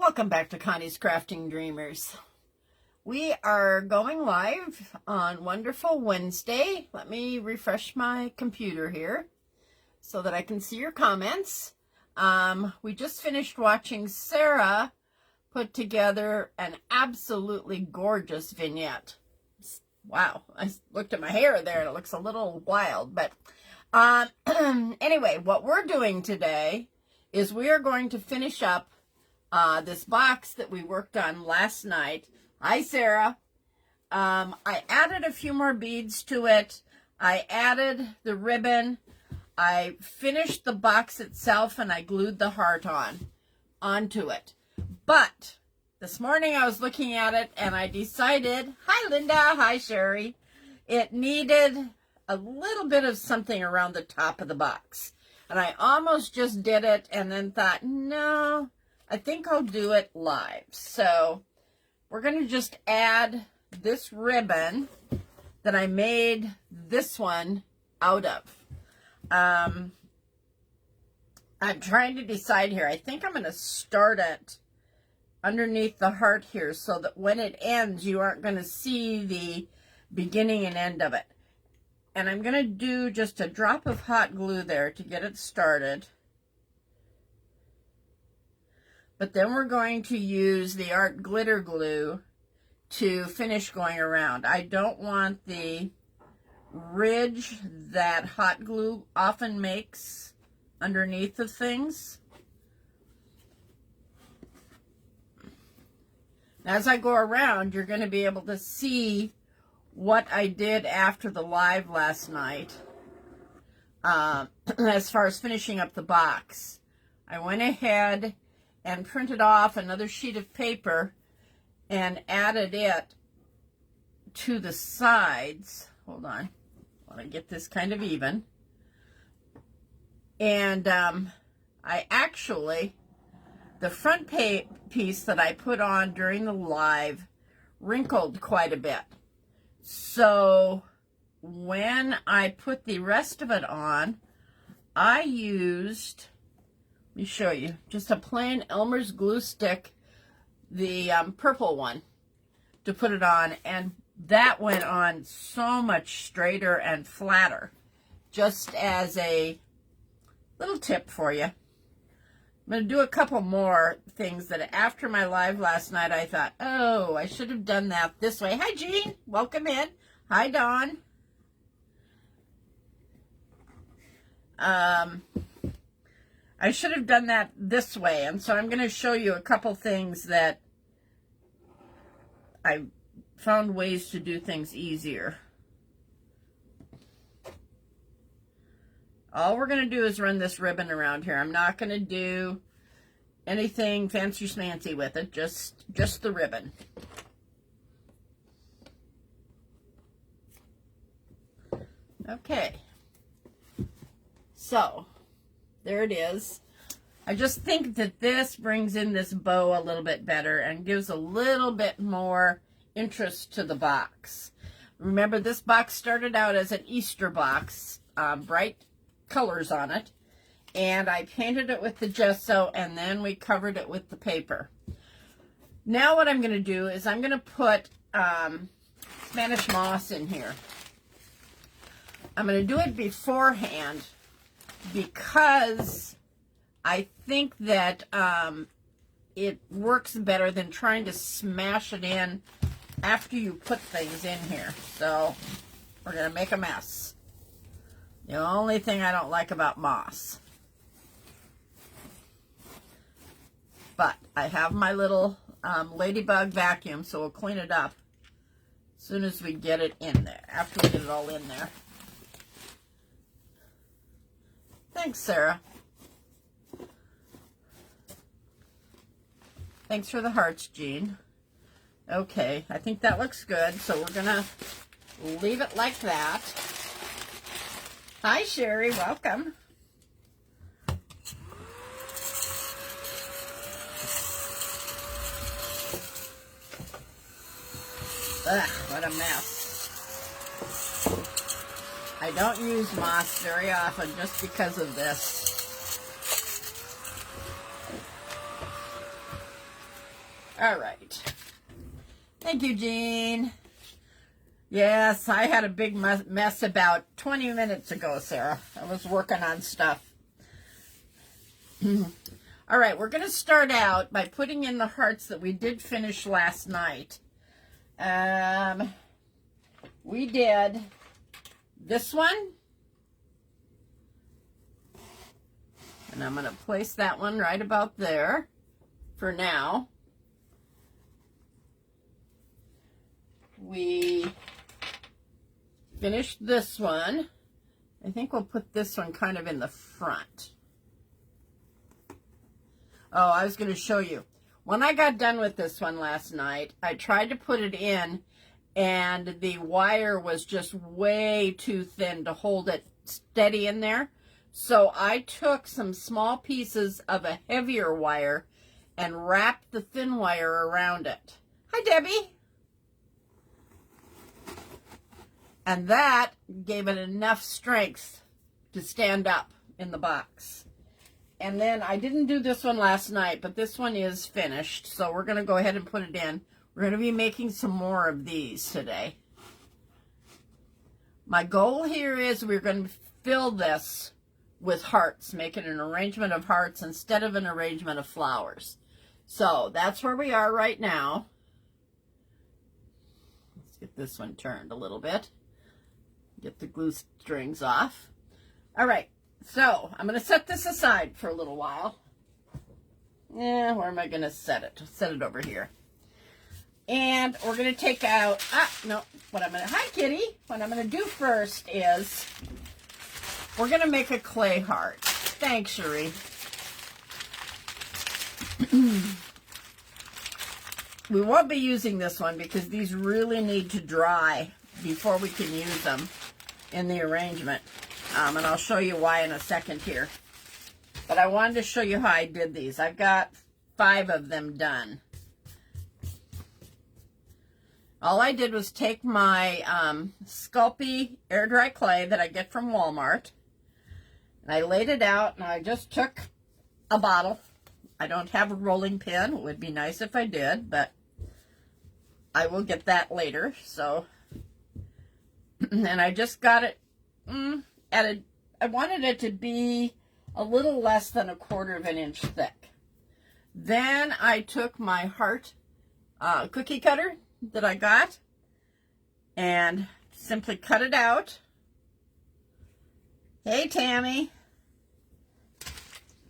Welcome back to Connie's Crafting Dreamers. We are going live on Wonderful Wednesday. Let me refresh my computer here so that I can see your comments. We just finished watching Sarah put together an absolutely gorgeous vignette. Wow, I looked at my hair there and it looks a little wild, but anyway, what we're doing today is we are going to finish up this box that we worked on last night. Hi, Sarah. I added a few more beads to it. I added the ribbon. I finished the box itself and I glued the heart onto it. But this morning I was looking at it and I decided, hi Linda, hi Sherry, it needed a little bit of something around the top of the box. And I almost just did it and then thought, no, I think I'll do it live. So we're going to just add this ribbon that I made this one out of. I'm trying to decide here. I think I'm going to start it underneath the heart here so that when it ends, you aren't going to see the beginning and end of it. And I'm going to do just a drop of hot glue there to get it started. But then we're going to use the art glitter glue to finish going around. I don't want the ridge that hot glue often makes underneath of things. As I go around, you're going to be able to see what I did after the live last night as far as finishing up the box. I went ahead and printed off another sheet of paper and added it to the sides. Hold on, I want to get this kind of even. And I actually, the front piece that I put on during the live wrinkled quite a bit. So when I put the rest of it on, I used, let me show you, just a plain Elmer's glue stick, the purple one, to put it on, and that went on so much straighter and flatter. Just as a little tip for you. I'm going to do a couple more things that after my live last night I thought, oh, I should have done that this way. Hi, Jean. Welcome in. Hi, Dawn. I should have done that this way, and so I'm going to show you a couple things that I found ways to do things easier. All we're going to do is run this ribbon around here. I'm not going to do anything fancy schmancy with it, just the ribbon. Okay. So, there it is. I just think that this brings in this bow a little bit better and gives a little bit more interest to the box. Remember, this box started out as an Easter box, bright colors on it, and I painted it with the gesso and then we covered it with the paper. Now what I'm going to do is I'm going to put Spanish moss in here. I'm going to do it beforehand because I think that it works better than trying to smash it in after you put things in here. So we're going to make a mess. The only thing I don't like about moss. But I have my little ladybug vacuum, so we'll clean it up as soon as we get it in there, after we get it all in there. Thanks, Sarah. Thanks for the hearts, Jean. Okay, I think that looks good, so we're going to leave it like that. Hi, Sherry. Welcome. Ugh, what a mess. I don't use moss very often just because of this. All right. Thank you, Jean. Yes, I had a big mess about 20 minutes ago, Sarah. I was working on stuff. All right, we're going to start out by putting in the hearts that we did finish last night. We did this one. And I'm going to place that one right about there for now. We finished this one. I think we'll put this one kind of in the front. Oh, I was going to show you. When I got done with this one last night, I tried to put it in, and the wire was just way too thin to hold it steady in there. So I took some small pieces of a heavier wire and wrapped the thin wire around it. Hi, Debbie. And that gave it enough strength to stand up in the box. And then I didn't do this one last night, but this one is finished. So we're going to go ahead and put it in. We're going to be making some more of these today. My goal here is we're going to fill this with hearts, making an arrangement of hearts instead of an arrangement of flowers. So that's where we are right now. Let's get this one turned a little bit. Get the glue strings off. All right, so I'm going to set this aside for a little while. Yeah, where am I going to set it? Set it over here. And we're going to take out, hi kitty. What I'm going to do first is we're going to make a clay heart. Thanks, Cherie. We won't be using this one because these really need to dry before we can use them in the arrangement. And I'll show you why in a second here. But I wanted to show you how I did these. I've got 5 of them done. All I did was take my Sculpey air dry clay that I get from Walmart. And I laid it out, and I just took a bottle. I don't have a rolling pin. It would be nice if I did, but I will get that later. So, and I just got it I wanted it to be a little less than 1/4 of an inch thick. Then I took my heart cookie cutter that I got and simply cut it out. Hey, Tammy.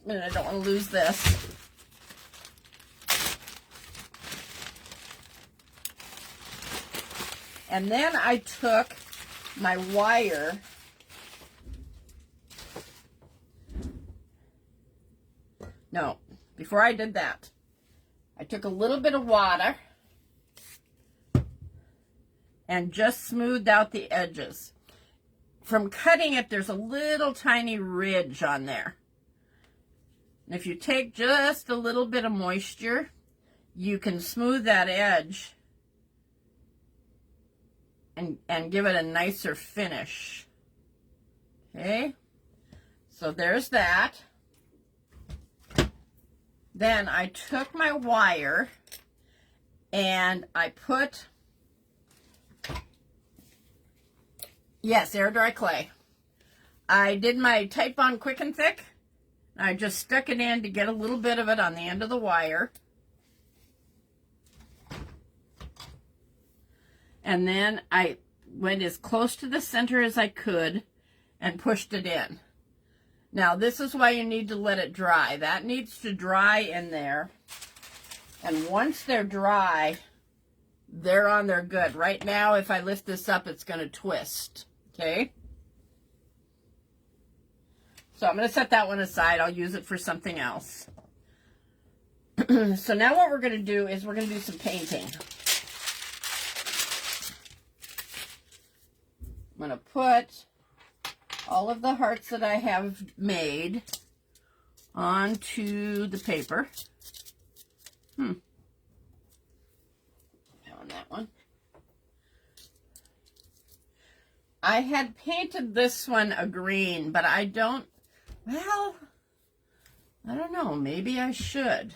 I don't want to lose this. And then I took my wire before I did that, I took a little bit of water and just smoothed out the edges. From cutting it, there's a little tiny ridge on there. And if you take just a little bit of moisture, you can smooth that edge and give it a nicer finish. Okay, so there's that. Then I took my wire and I put, yes, air dry clay. I did my Titebond Quick and Thick. I just stuck it in to get a little bit of it on the end of the wire. And then I went as close to the center as I could and pushed it in. Now, this is why you need to let it dry. That needs to dry in there. And once they're dry, they're on there good. Right now, if I lift this up, it's going to twist. Okay? So I'm going to set that one aside. I'll use it for something else. So now what we're going to do is we're going to do some painting. I'm going to put all of the hearts that I have made onto the paper. Found that one. I had painted this one a green, but I don't know. Maybe I should.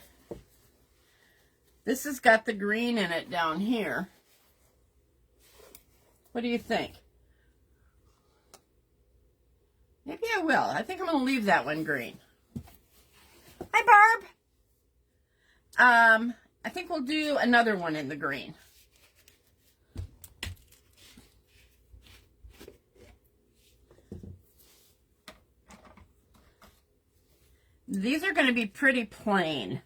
This has got the green in it down here. What do you think? Maybe I will. I think I'm going to leave that one green. Hi, Barb. I think we'll do another one in the green. These are going to be pretty plain.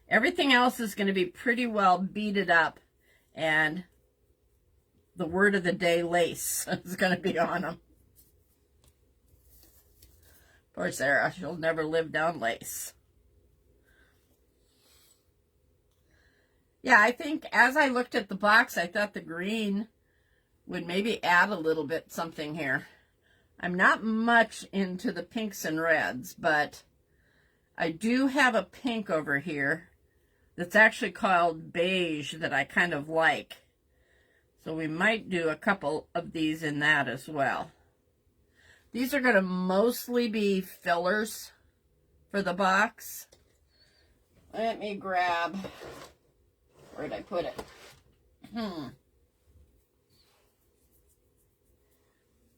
Everything else is going to be pretty well beaded up, and the word of the day, lace, is going to be on them. Poor Sarah, she'll never live down lace. Yeah, I think as I looked at the box, I thought the green would maybe add a little bit something here. I'm not much into the pinks and reds, but I do have a pink over here that's actually called beige that I kind of like. So we might do a couple of these in that as well. These are going to mostly be fillers for the box. Let me grab, where did I put it?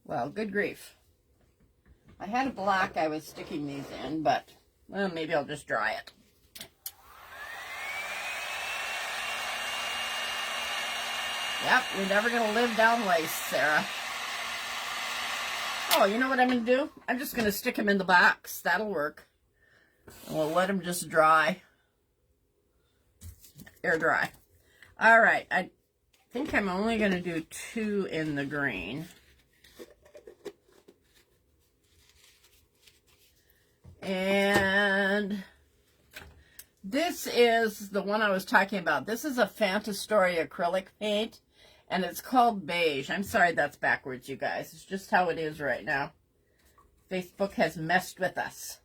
Well, good grief. I had a block I was sticking these in, but, well, maybe I'll just dry it. Yep, you're never going to live down lace, Sarah. Oh, you know what I'm going to do? I'm just going to stick them in the box. That'll work. And we'll let them just dry. Air dry. All right, I think I'm only going to do 2 in the green. And this is the one I was talking about. This is a Fantastory acrylic paint, and it's called beige. I'm sorry that's backwards, you guys. It's just how it is right now. Facebook has messed with us.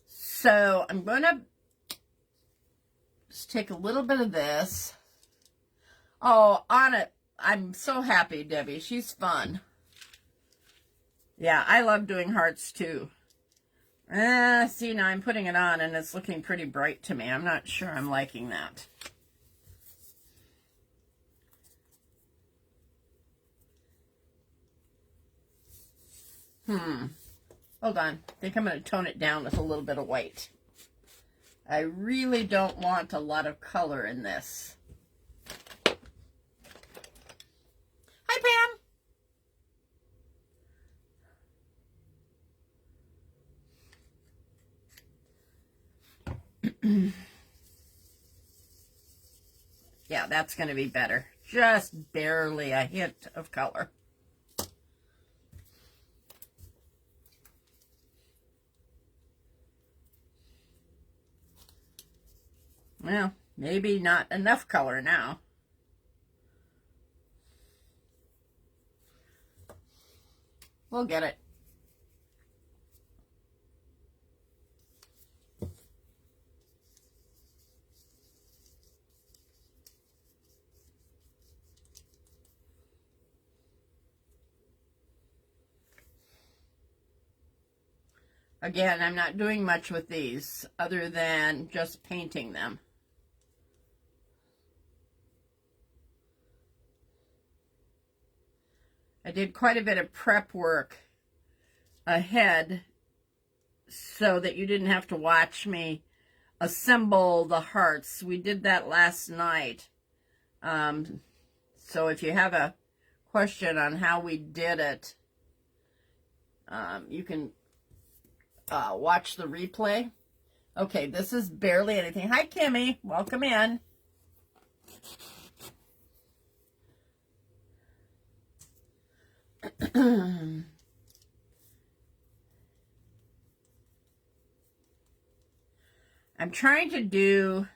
So I'm going to just take a little bit of this. Oh, on it. I'm so happy, Debbie. She's fun. Yeah, I love doing hearts too. See, now I'm putting it on and it's looking pretty bright to me. I'm not sure I'm liking that. Hold on. I think I'm going to tone it down with a little bit of white. I really don't want a lot of color in this. Hi, Pam. Yeah, that's going to be better. Just barely a hint of color. Well, maybe not enough color now. We'll get it. Again, I'm not doing much with these other than just painting them. I did quite a bit of prep work ahead so that you didn't have to watch me assemble the hearts. We did that last night. So if you have a question on how we did it, you can watch the replay. Okay, this is barely anything. Hi, Kimmy. Welcome in. I'm trying to do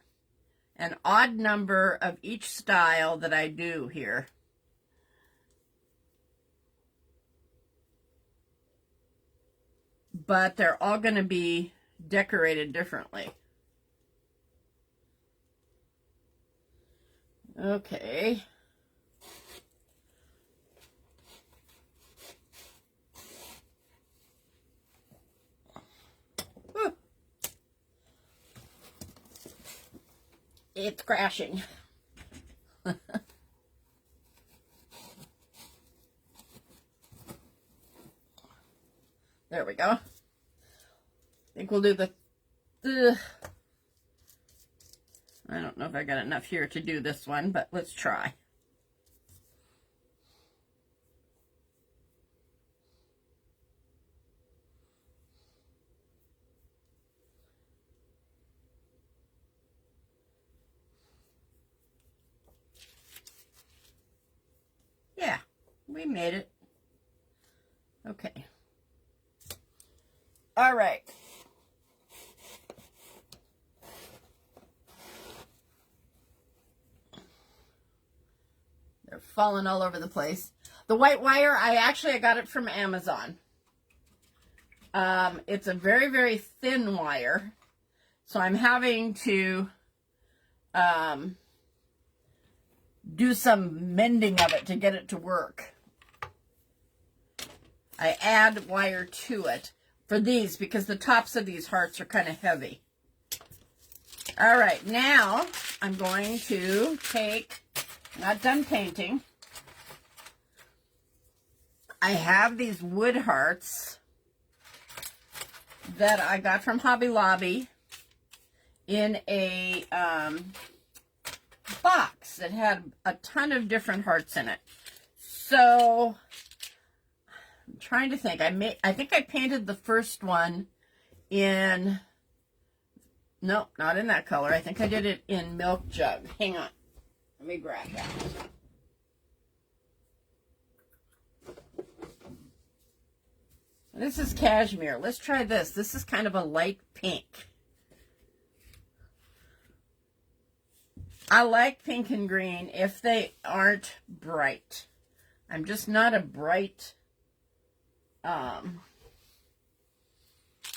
an odd number of each style that I do here. But they're all going to be decorated differently. Okay. it's crashing. There we go. I think we'll do the I don't know if I got enough here to do this one, but let's try. Yeah, we made it. Okay. All right. They're falling all over the place. The white wire, I got it from Amazon. It's a very, very thin wire. So I'm having to do some mending of it to get it to work. I add wire to it for these because the tops of these hearts are kind of heavy. All right, now I'm going to take, not done painting. I have these wood hearts that I got from Hobby Lobby in a box that had a ton of different hearts in it. So I'm trying to think. I think I painted the first one in, no, not in that color. I think I did it in Milk Jug. Hang on. Let me grab that. This is cashmere. Let's try this. This is kind of a light pink. I like pink and green if they aren't bright. I'm just not a bright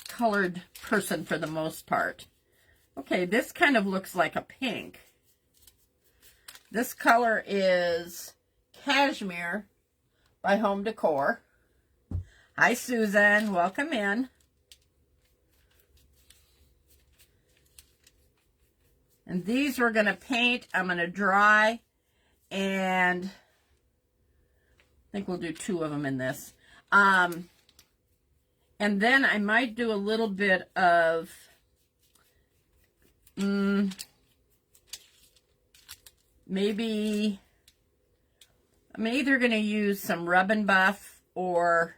colored person for the most part. Okay, this kind of looks like a pink. This color is Cashmere by Home Decor. Hi, Susan. Welcome in. And these we're going to paint. I'm going to dry, and I think we'll do 2 of them in this. And then I might do a little bit of maybe I'm either going to use some Rub and Buff or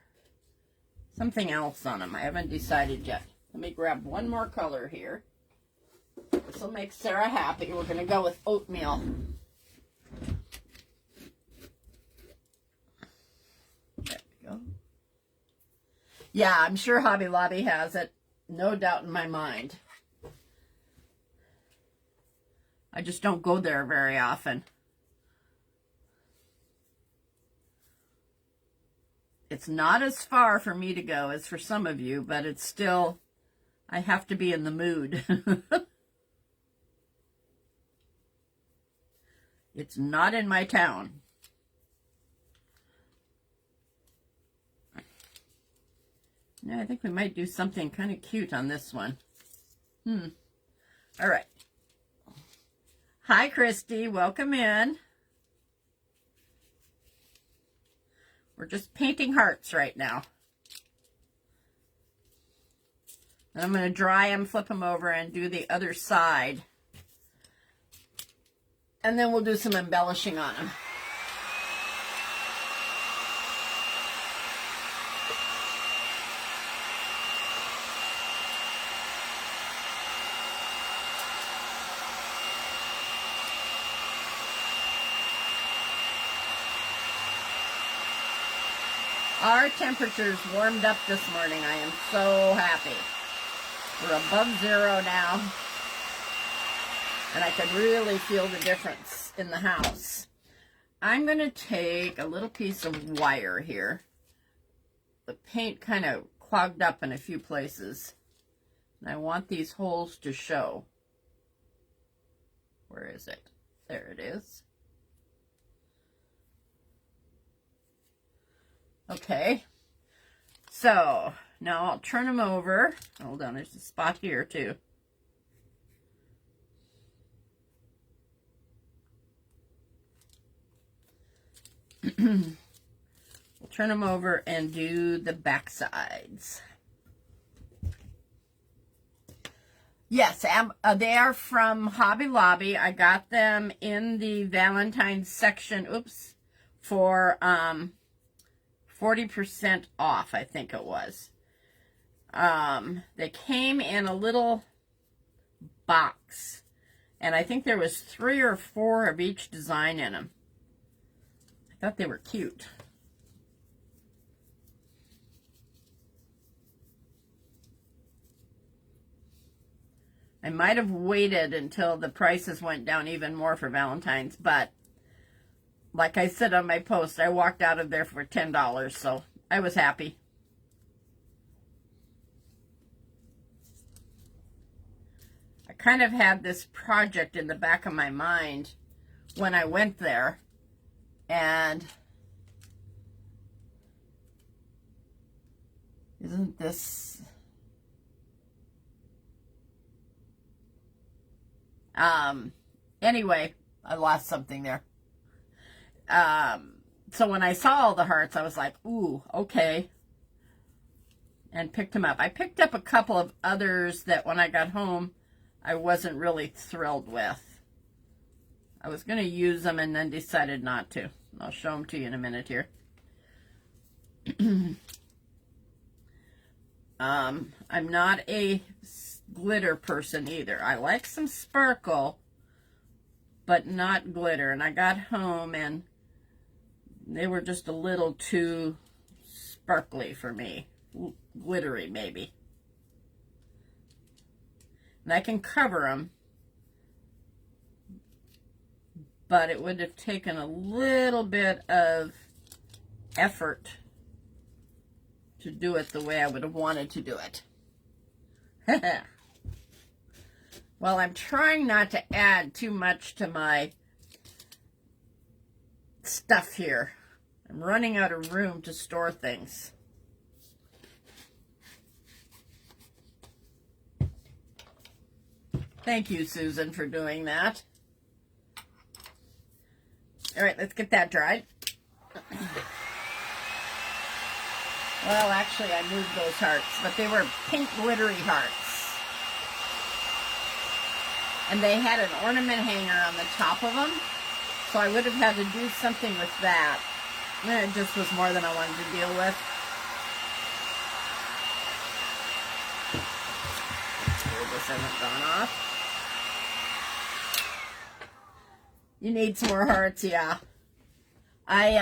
something else on them. I haven't decided yet. Let me grab one more color here. This will make Sarah happy. We're going to go with oatmeal. There we go. Yeah, I'm sure Hobby Lobby has it. No doubt in my mind. I just don't go there very often. It's not as far for me to go as for some of you, but it's still, I have to be in the mood. It's not in my town. Yeah, I think we might do something kind of cute on this one. All right. Hi, Christy. Welcome in. We're just painting hearts right now. And I'm going to dry them, flip them over, and do the other side. And then we'll do some embellishing on them. Our temperatures warmed up this morning. I am so happy. We're above 0 now. And I can really feel the difference in the house. I'm going to take a little piece of wire here. The paint kind of clogged up in a few places. And I want these holes to show. Where is it? There it is. Okay. So, now I'll turn them over. Hold on, there's a spot here too. We'll turn them over and do the back sides. Yes, they are from Hobby Lobby. I got them in the Valentine section, oops, for 40% off, I think it was. They came in a little box, and I think there was 3 or 4 of each design in them. I thought they were cute. I might have waited until the prices went down even more for Valentine's, but like I said on my post, I walked out of there for $10, so I was happy. I kind of had this project in the back of my mind when I went there, and isn't this... Anyway, I lost something there. So when I saw all the hearts, I was like, ooh, okay. And picked them up. I picked up a couple of others that when I got home, I wasn't really thrilled with. I was going to use them and then decided not to. I'll show them to you in a minute here. I'm not a glitter person either. I like some sparkle, but not glitter. And I got home and they were just a little too sparkly for me. Glittery, maybe. And I can cover them, but it would have taken a little bit of effort to do it the way I would have wanted to do it. Well, I'm trying not to add too much to my stuff here. I'm running out of room to store things. Thank you, Susan, for doing that. All right, let's get that dried. Well, actually, I moved those hearts, but they were pink glittery hearts. And they had an ornament hanger on the top of them, so I would have had to do something with that. And it just was more than I wanted to deal with. Here, this hasn't gone off. You need some more hearts, yeah. I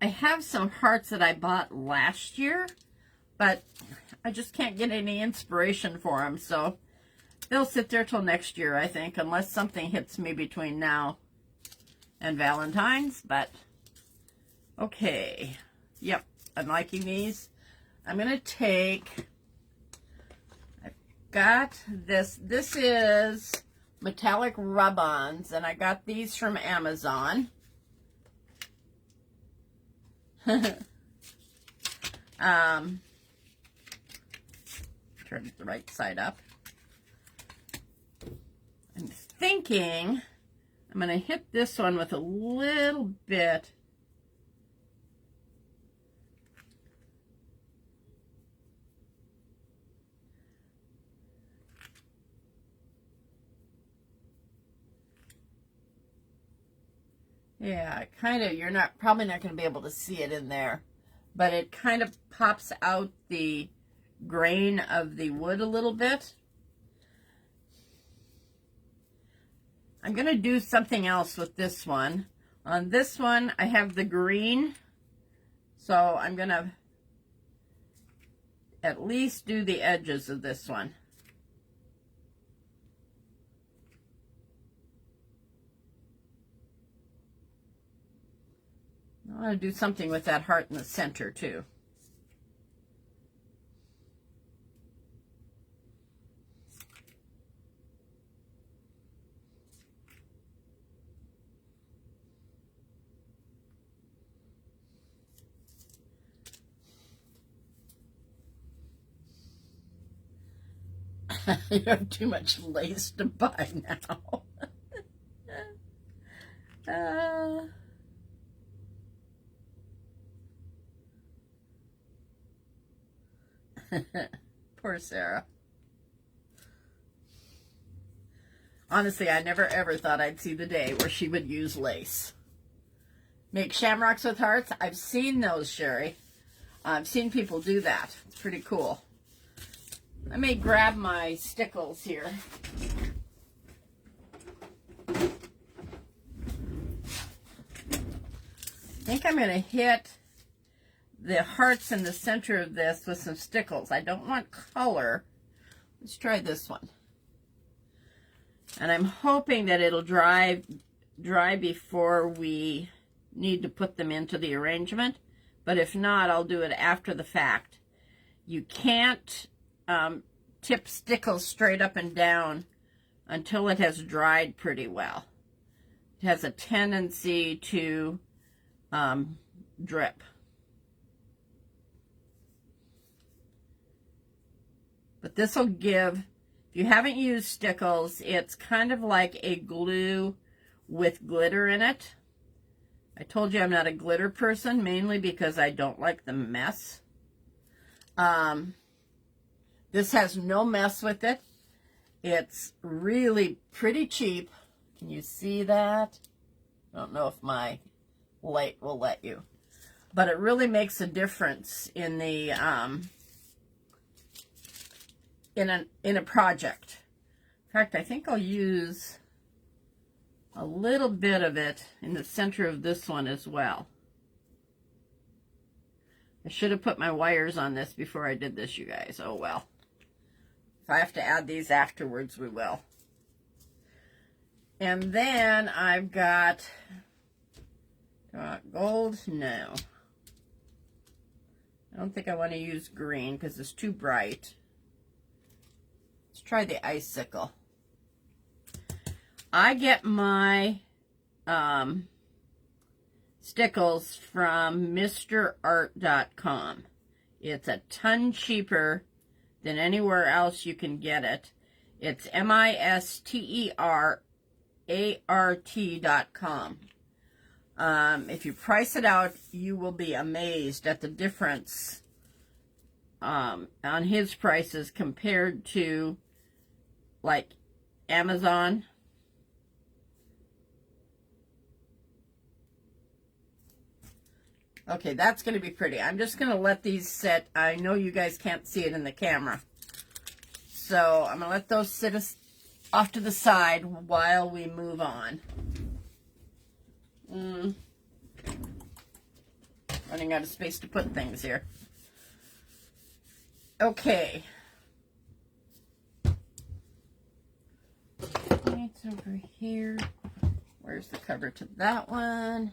have some hearts that I bought last year, but I just can't get any inspiration for them, so they'll sit there till next year, I think, unless something hits me between now and Valentine's, but okay. Yep, I'm liking these. I'm going to take, I've got this. This is metallic rub-ons, and I got these from Amazon. Turn it the right side up. I'm thinking I'm going to hit this one with a little bit yeah, kind of, you're probably not going to be able to see it in there, but it kind of pops out the grain of the wood a little bit. I'm going to do something else with this one. On this one, I have the green, so I'm going to at least do the edges of this one. I want to do something with that heart in the center, too. You have too much lace to buy now. Poor Sarah. Honestly, I never ever thought I'd see the day where she would use lace. Make shamrocks with hearts? I've seen those, Sherry. I've seen people do that. It's pretty cool. Let me grab my stickles here. I think I'm going to hit the hearts in the center of this with some stickles. I don't want color. Let's try this one. And I'm hoping that it'll dry before we need to put them into the arrangement. But if not, I'll do it after the fact. You can't tip stickles straight up and down until it has dried pretty well. It has a tendency to drip. But this will give, if you haven't used stickles, it's kind of like a glue with glitter in it. I told you I'm not a glitter person, mainly because I don't like the mess. This has no mess with it. It's really pretty cheap. Can you see that? I don't know if my light will let you. But it really makes a difference in the in a project. In fact, I think I'll use a little bit of it in the center of this one as well. I should have put my wires on this before I did this, you guys. Oh well. If I have to add these afterwards, we will. And then I've got gold. No. I don't think I want to use green because it's too bright. Let's try the icicle. I get my stickles from MrArt.com. It's a ton cheaper than anywhere else you can get it. It's MisterArt.com. If you price it out, you will be amazed at the difference on his prices compared to like Amazon. Okay, that's going to be pretty. I'm just going to let these sit. I know you guys can't see it in the camera. So I'm going to let those sit off to the side while we move on. Running out of space to put things here. Okay. It's over here. Where's the cover to that one?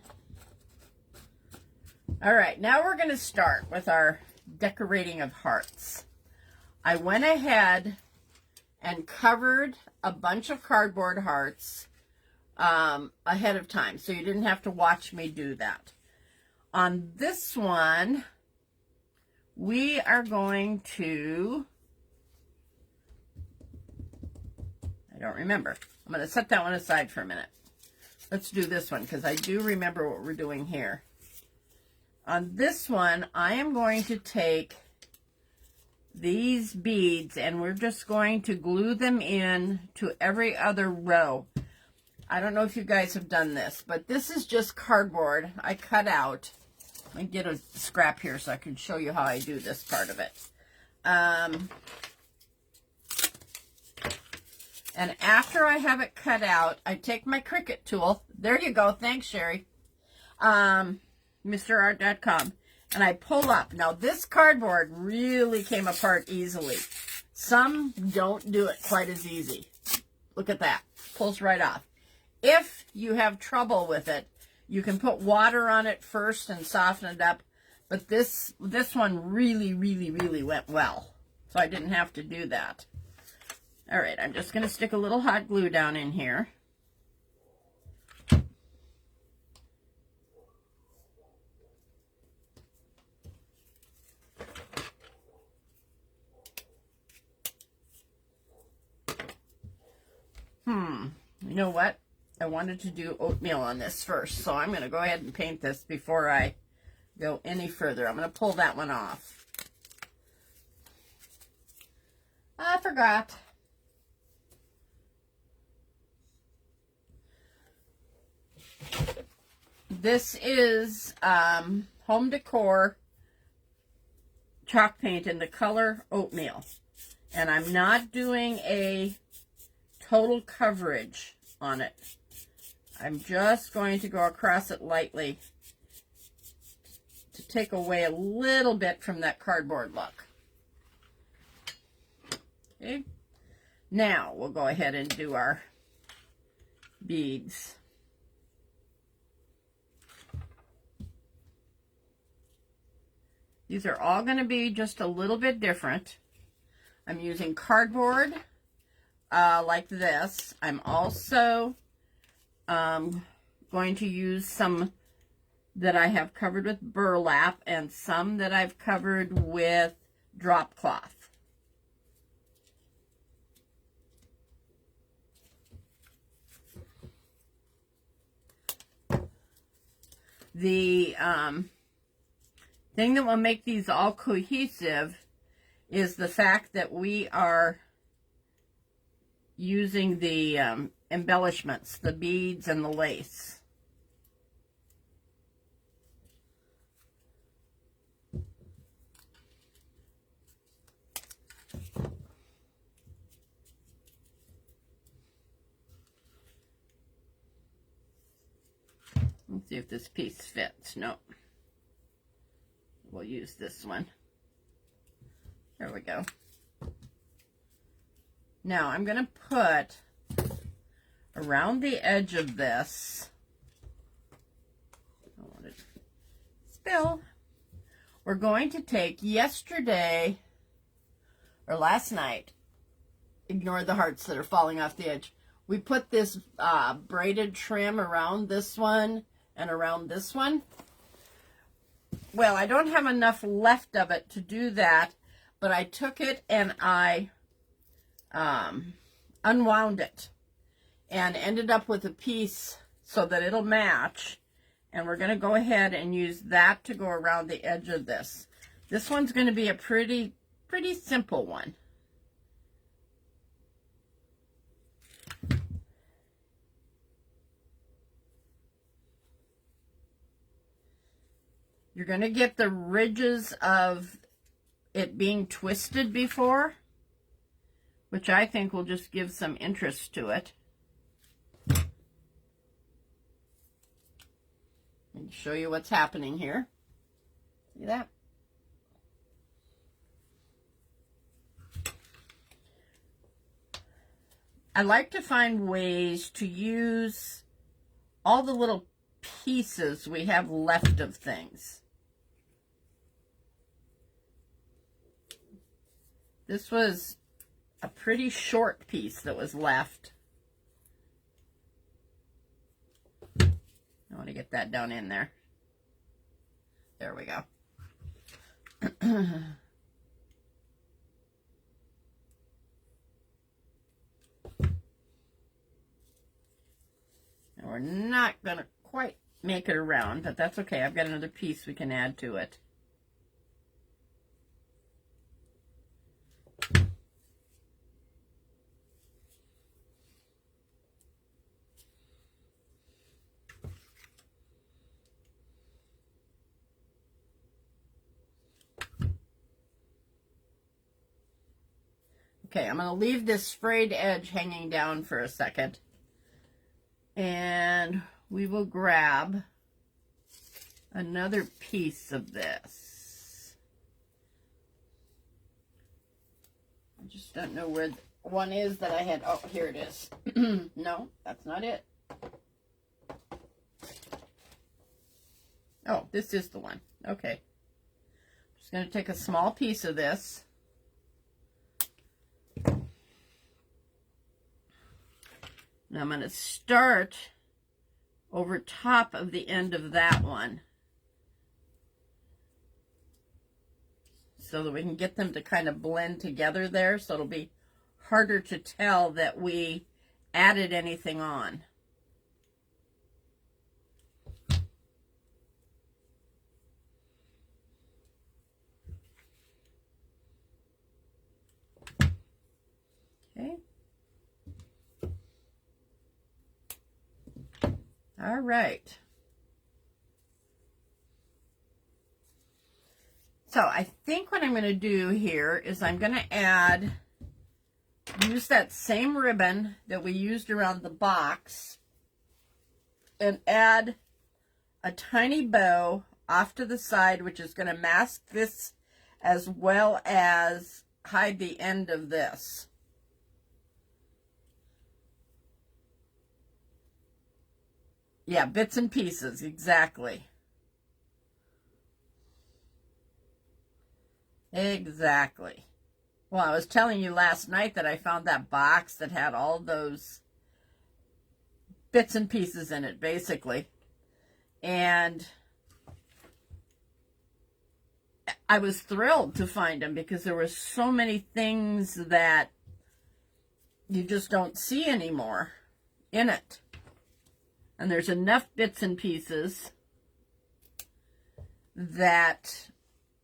All right, now we're going to start with our decorating of hearts. I went ahead and covered a bunch of cardboard hearts ahead of time, so you didn't have to watch me do that. On this one, we are going to, I don't remember. I'm going to set that one aside for a minute. Let's do this one because I do remember what we're doing here. On this one, I am going to take these beads and we're just going to glue them in to every other row. I don't know if you guys have done this, but this is just cardboard I cut out. Let me get a scrap here so I can show you how I do this part of it. And after I have it cut out, I take my Cricut tool. There you go. Thanks, Sherry. MrArt.com. And I pull up. Now, this cardboard really came apart easily. Some don't do it quite as easy. Look at that. Pulls right off. If you have trouble with it, you can put water on it first and soften it up. But this one really, really, really went well. So I didn't have to do that. All right, I'm just going to stick a little hot glue down in here. You know what? I wanted to do oatmeal on this first, so I'm going to go ahead and paint this before I go any further. I'm going to pull that one off. I forgot. This is Home Decor chalk paint in the color Oatmeal. And I'm not doing a total coverage on it. I'm just going to go across it lightly to take away a little bit from that cardboard look. Okay. Now we'll go ahead and do our beads. These are all going to be just a little bit different. I'm using cardboard like this. I'm also going to use some that I have covered with burlap and some that I've covered with drop cloth. The thing that will make these all cohesive is the fact that we are using the embellishments, the beads and the lace. Let's see if this piece fits. Nope. We'll use this one. There we go. Now I'm going to put around the edge of this, I don't want it to spill, we're going to take yesterday or last night, ignore the hearts that are falling off the edge, we put this braided trim around this one and around this one. Well, I don't have enough left of it to do that, but I took it and I unwound it and ended up with a piece so that it'll match. And we're going to go ahead and use that to go around the edge of this. This one's going to be a pretty simple one. You're going to get the ridges of it being twisted before, which I think will just give some interest to it. And show you what's happening here. See that? I like to find ways to use all the little pieces we have left of things. This was a pretty short piece that was left. I want to get that down in there. There we go. And we're not going to quite make it around, but that's okay. I've got another piece we can add to it. Okay, I'm going to leave this frayed edge hanging down for a second. And we will grab another piece of this. I just don't know where the one is that I had. Oh, here it is. No, that's not it. Oh, this is the one. Okay. Just going to take a small piece of this. Now I'm going to start over top of the end of that one so that we can get them to kind of blend together there, so it'll be harder to tell that we added anything on. All right. So I think what I'm going to do here is I'm going to use that same ribbon that we used around the box and add a tiny bow off to the side, which is going to mask this as well as hide the end of this. Yeah, bits and pieces, exactly. Exactly. Well, I was telling you last night that I found that box that had all those bits and pieces in it, basically. And I was thrilled to find them because there were so many things that you just don't see anymore in it. And there's enough bits and pieces that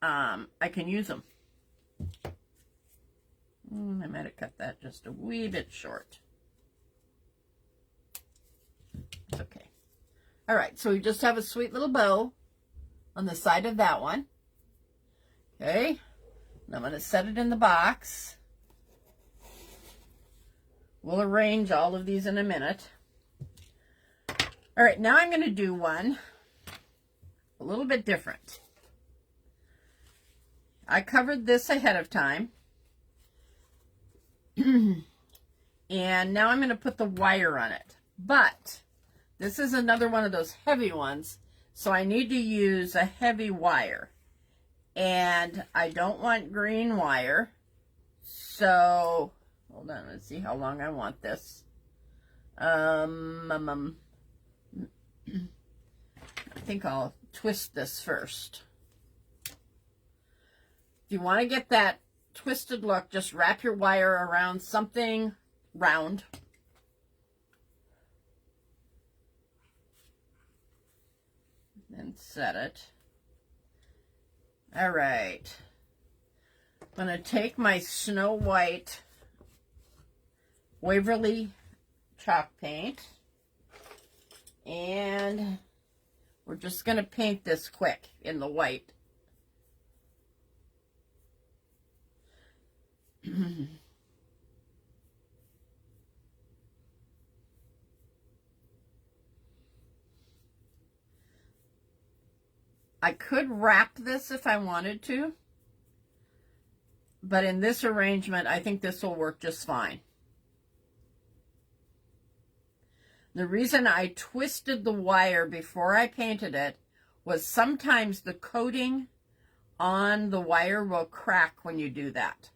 I can use them. I might have cut that just a wee bit short. It's okay. All right, so we just have a sweet little bow on the side of that one. Okay, and I'm going to set it in the box. We'll arrange all of these in a minute. All right, now I'm going to do one a little bit different. I covered this ahead of time. And now I'm going to put the wire on it. But this is another one of those heavy ones, so I need to use a heavy wire. And I don't want green wire. So, hold on, let's see how long I want this. I think I'll twist this first. If you want to get that twisted look, just wrap your wire around something round. And set it. All right. I'm going to take my Snow White Waverly chalk paint. And we're just going to paint this quick in the white. I could wrap this if I wanted to, but in this arrangement, I think this will work just fine. The reason I twisted the wire before I painted it was sometimes the coating on the wire will crack when you do that.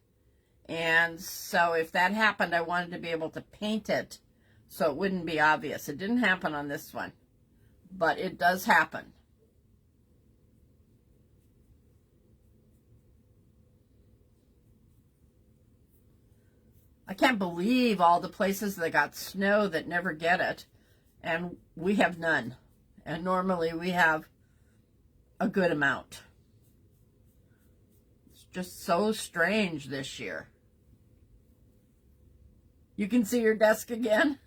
And so if that happened, I wanted to be able to paint it so it wouldn't be obvious. It didn't happen on this one, but it does happen. I can't believe all the places that got snow that never get it, and we have none. And normally we have a good amount. It's just so strange this year. You can see your desk again?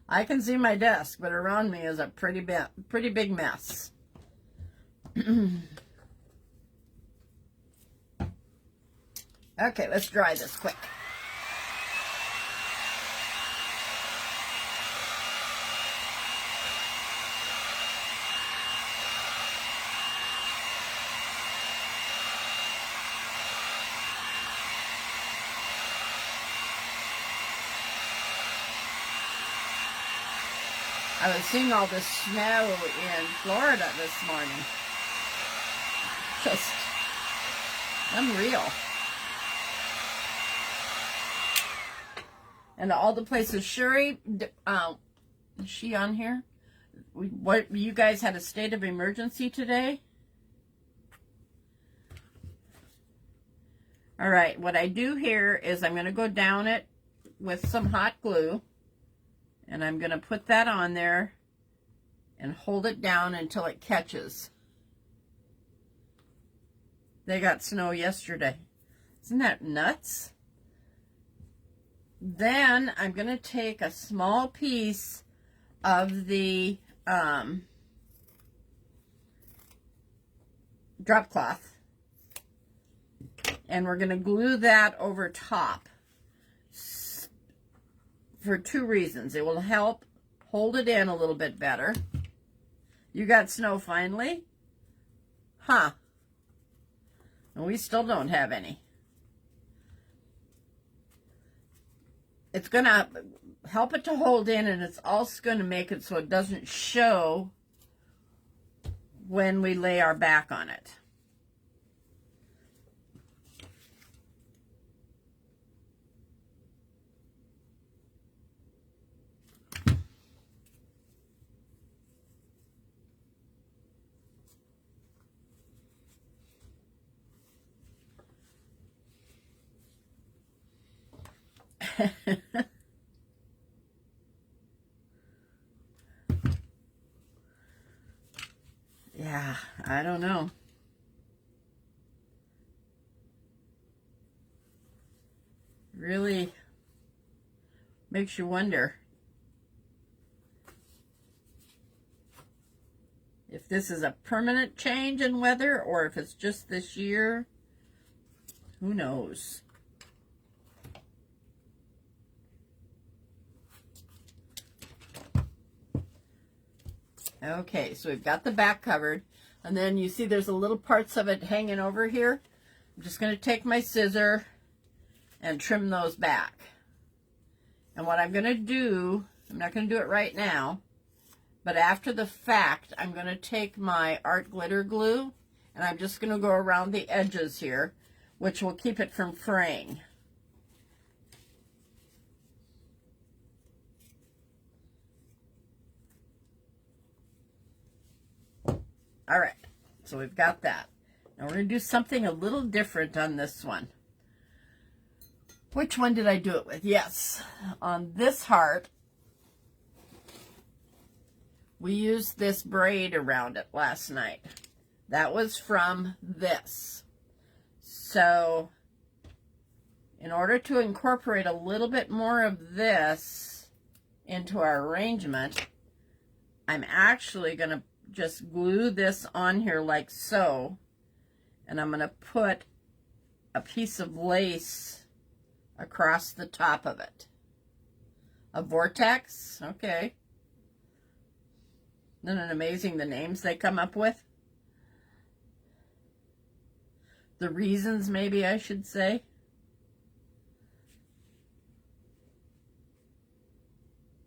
I can see my desk, but around me is a pretty big mess. Okay, let's dry this quick. I was seeing all this snow in Florida this morning. Just unreal. And all the places, Sherry, is she on here? What, you guys had a state of emergency today? All right, what I do here is I'm going to go down it with some hot glue. And I'm going to put that on there and hold it down until it catches. They got snow yesterday. Isn't that nuts? Then I'm going to take a small piece of the drop cloth, and we're going to glue that over top for two reasons. It will help hold it in a little bit better. You got snow finally? Huh. And we still don't have any. It's going to help it to hold in, and it's also going to make it so it doesn't show when we lay our back on it. Yeah, I don't know. Really makes you wonder if this is a permanent change in weather or if it's just this year. Who knows? Okay, so we've got the back covered, and then you see there's a little parts of it hanging over here. I'm just going to take my scissor and trim those back. And what I'm going to do, I'm not going to do it right now, but after the fact, I'm going to take my art glitter glue, and I'm just going to go around the edges here, which will keep it from fraying. All right, so we've got that. Now we're going to do something a little different on this one. Which one did I do it with? Yes, on this heart, we used this braid around it last night. That was from this. So in order to incorporate a little bit more of this into our arrangement, I'm actually going to just glue this on here like so, and I'm going to put a piece of lace across the top of it. A vortex, okay. Isn't it amazing the names they come up with? The reasons, maybe I should say.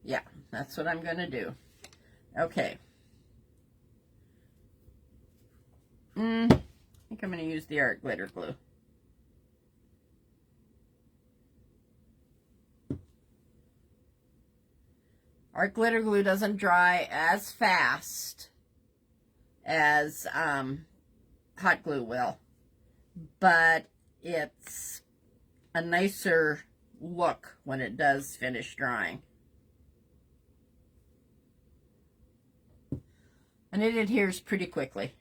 Yeah, that's what I'm going to do. Okay. I think I'm going to use the art glitter glue. Art glitter glue doesn't dry as fast as hot glue will, but it's a nicer look when it does finish drying. And it adheres pretty quickly.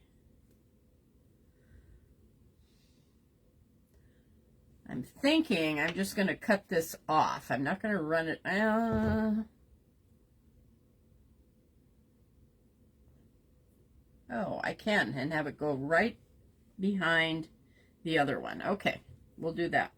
I'm thinking I'm just going to cut this off. I'm not going to run it. Oh, I can, and have it go right behind the other one. Okay, we'll do that.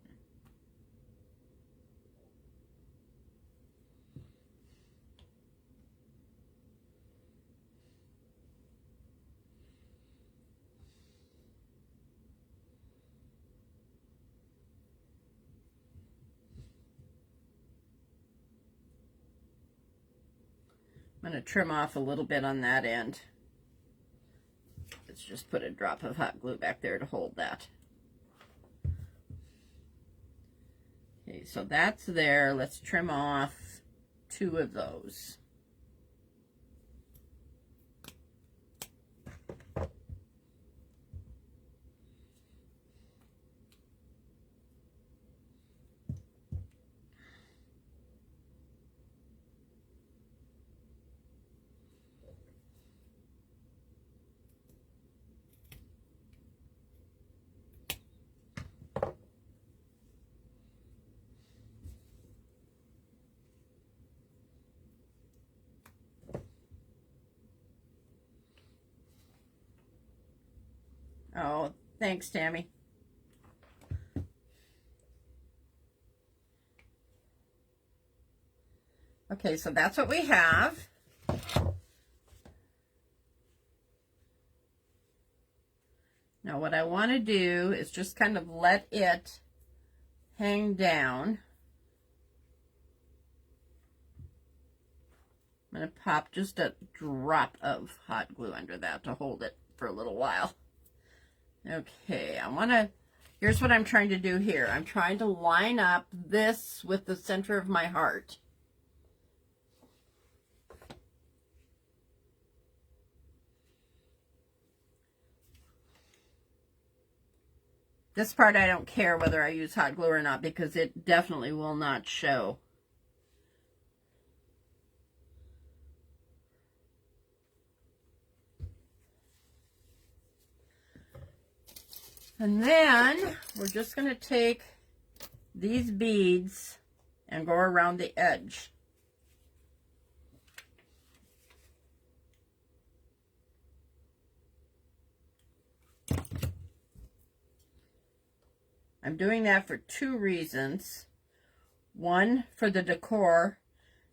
I'm going to trim off a little bit on that end. Let's just put a drop of hot glue back there to hold that. Okay, so that's there. Let's trim off 2 of those. Oh, thanks, Tammy. Okay, so that's what we have. Now what I want to do is just kind of let it hang down. I'm going to pop just a drop of hot glue under that to hold it for a little while. Okay, here's what I'm trying to do here. I'm trying to line up this with the center of my heart. This part I don't care whether I use hot glue or not because it definitely will not show. And then we're just going to take these beads and go around the edge. I'm doing that for two reasons. One, for the decor,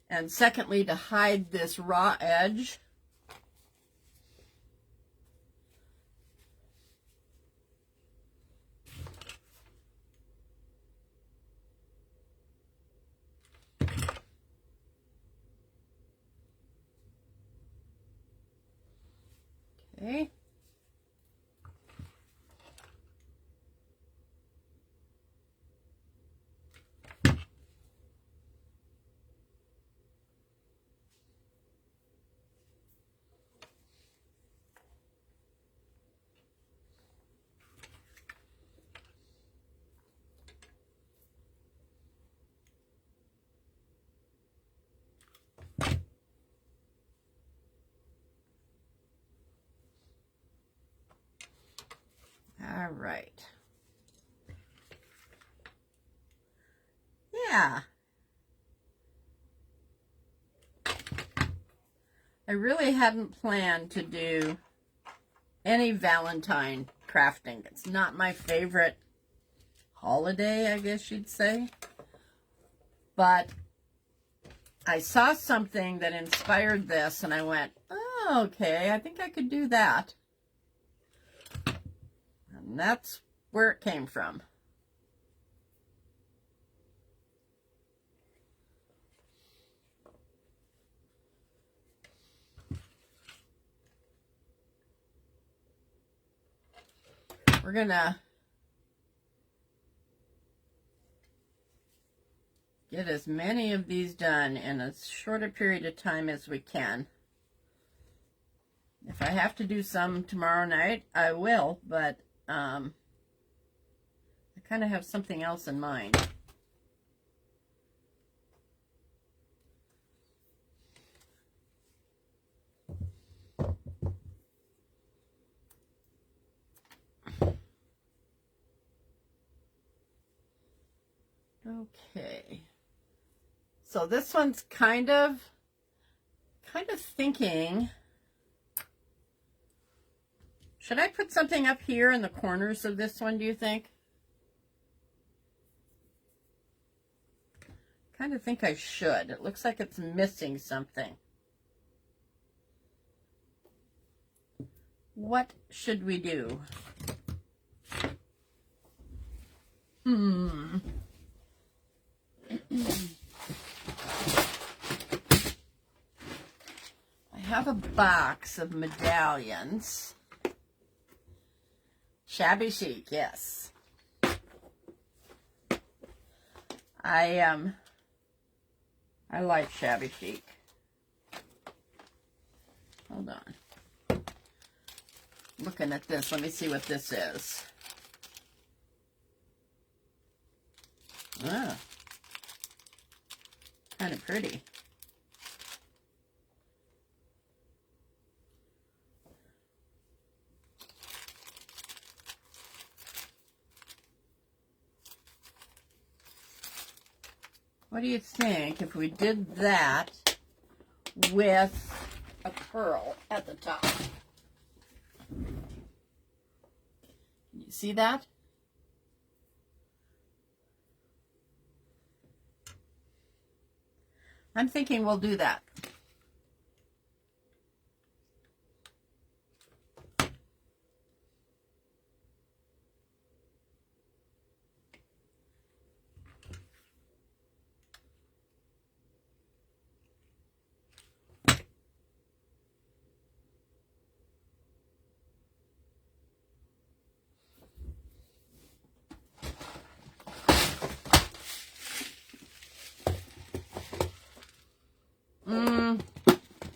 and secondly, to hide this raw edge. Okay. All right. Yeah. I really hadn't planned to do any Valentine crafting. It's not my favorite holiday, I guess you'd say. But I saw something that inspired this and I went, oh, okay, I think I could do that. And that's where it came from. We're gonna get as many of these done in as short a period of time as we can. If I have to do some tomorrow night, I will, but I kind of have something else in mind. Okay. So this one's kind of thinking, should I put something up here in the corners of this one, do you think? Kind of think I should. It looks like it's missing something. What should we do? I have a box of medallions. Shabby chic, yes. I like shabby chic. Hold on. Looking at this, let me see what this is. Ah, kind of pretty. What do you think if we did that with a pearl at the top? Can you see that? I'm thinking we'll do that.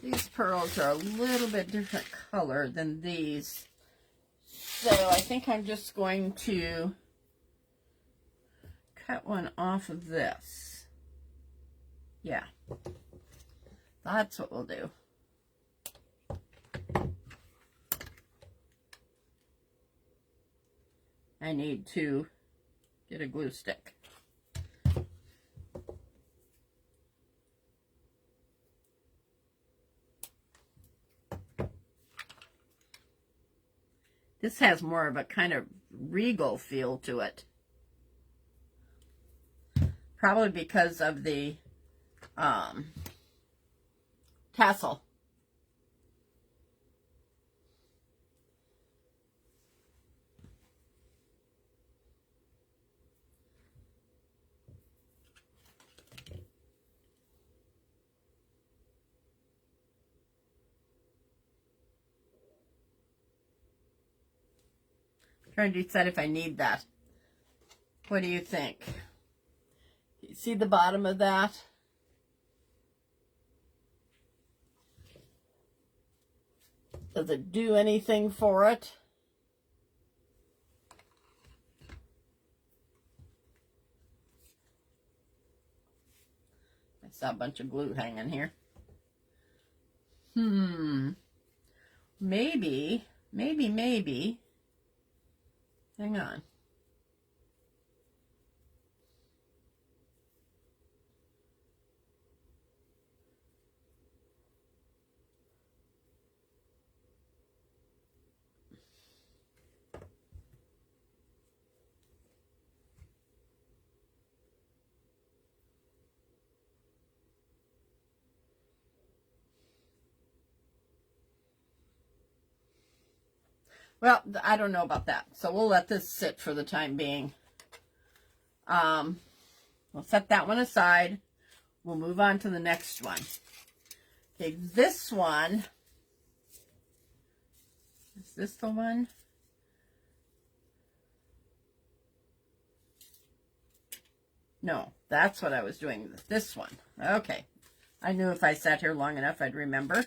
These pearls are a little bit different color than these. So I think I'm just going to cut one off of this. Yeah, that's what we'll do. I need to get a glue stick. This has more of a kind of regal feel to it. Probably because of the tassel. Trying to decide if I need that. What do you think? You see the bottom of that? Does it do anything for it? I saw a bunch of glue hanging here. Maybe. Hang on. Well, I don't know about that. So we'll let this sit for the time being. We'll set that one aside. We'll move on to the next one. Okay, this one. Is this the one? No, that's what I was doing. This one. Okay. I knew if I sat here long enough, I'd remember.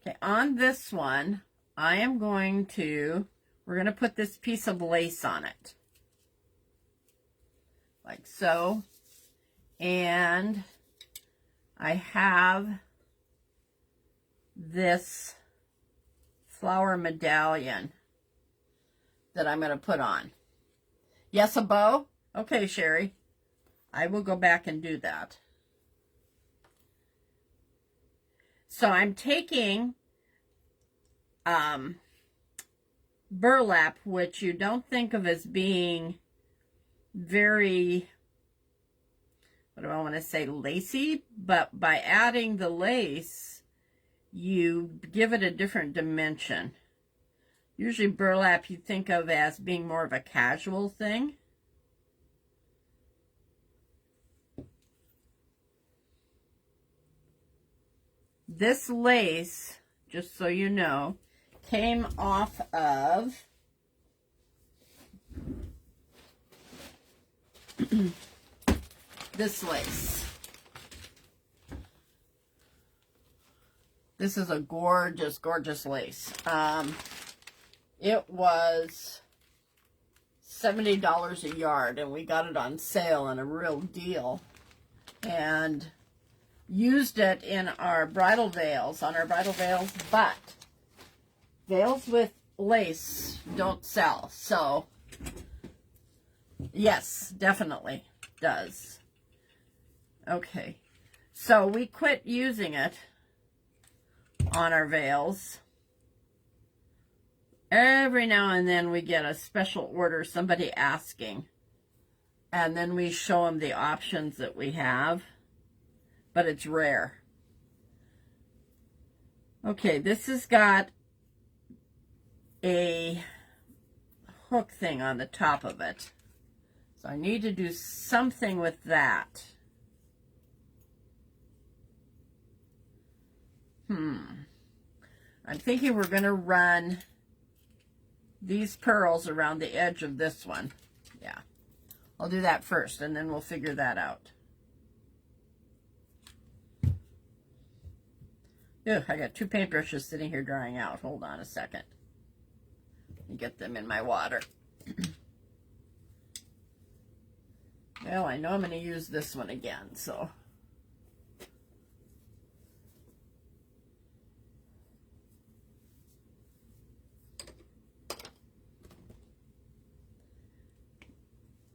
Okay, on this one, I am going to, we're going to put this piece of lace on it. Like so. And I have this flower medallion that I'm going to put on. Yes, a bow? Okay, Sherry. I will go back and do that. So I'm taking burlap, which you don't think of as being very, what do I want to say, lacy, but by adding the lace, you give it a different dimension. Usually burlap you think of as being more of a casual thing. This lace, just so you know, came off of this lace. This is a gorgeous, gorgeous lace. It was $70 a yard, and we got it on sale and a real deal. And used it in our bridal veils, on our bridal veils, but veils with lace don't sell. So, yes, definitely does. Okay, so we quit using it on our veils. Every now and then we get a special order, somebody asking, and then we show them the options that we have, but it's rare. Okay, this has got a hook thing on the top of it. So I need to do something with that. I'm thinking we're going to run these pearls around the edge of this one. Yeah, I'll do that first, and then we'll figure that out. Ugh, I got 2 paintbrushes sitting here drying out. Hold on a second. Let me get them in my water. Well, I know I'm going to use this one again, so.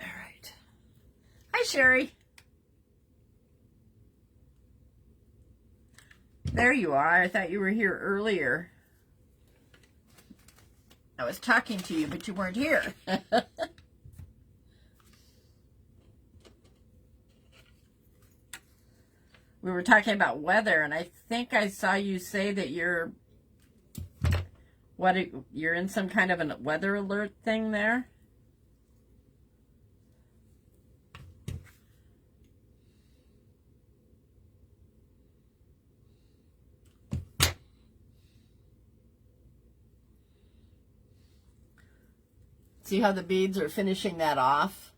All right. Hi, Sherry. There you are. I thought you were here earlier. I was talking to you, but you weren't here. We were talking about weather, and I think I saw you say that you're in some kind of a weather alert thing there. See how the beads are finishing that off?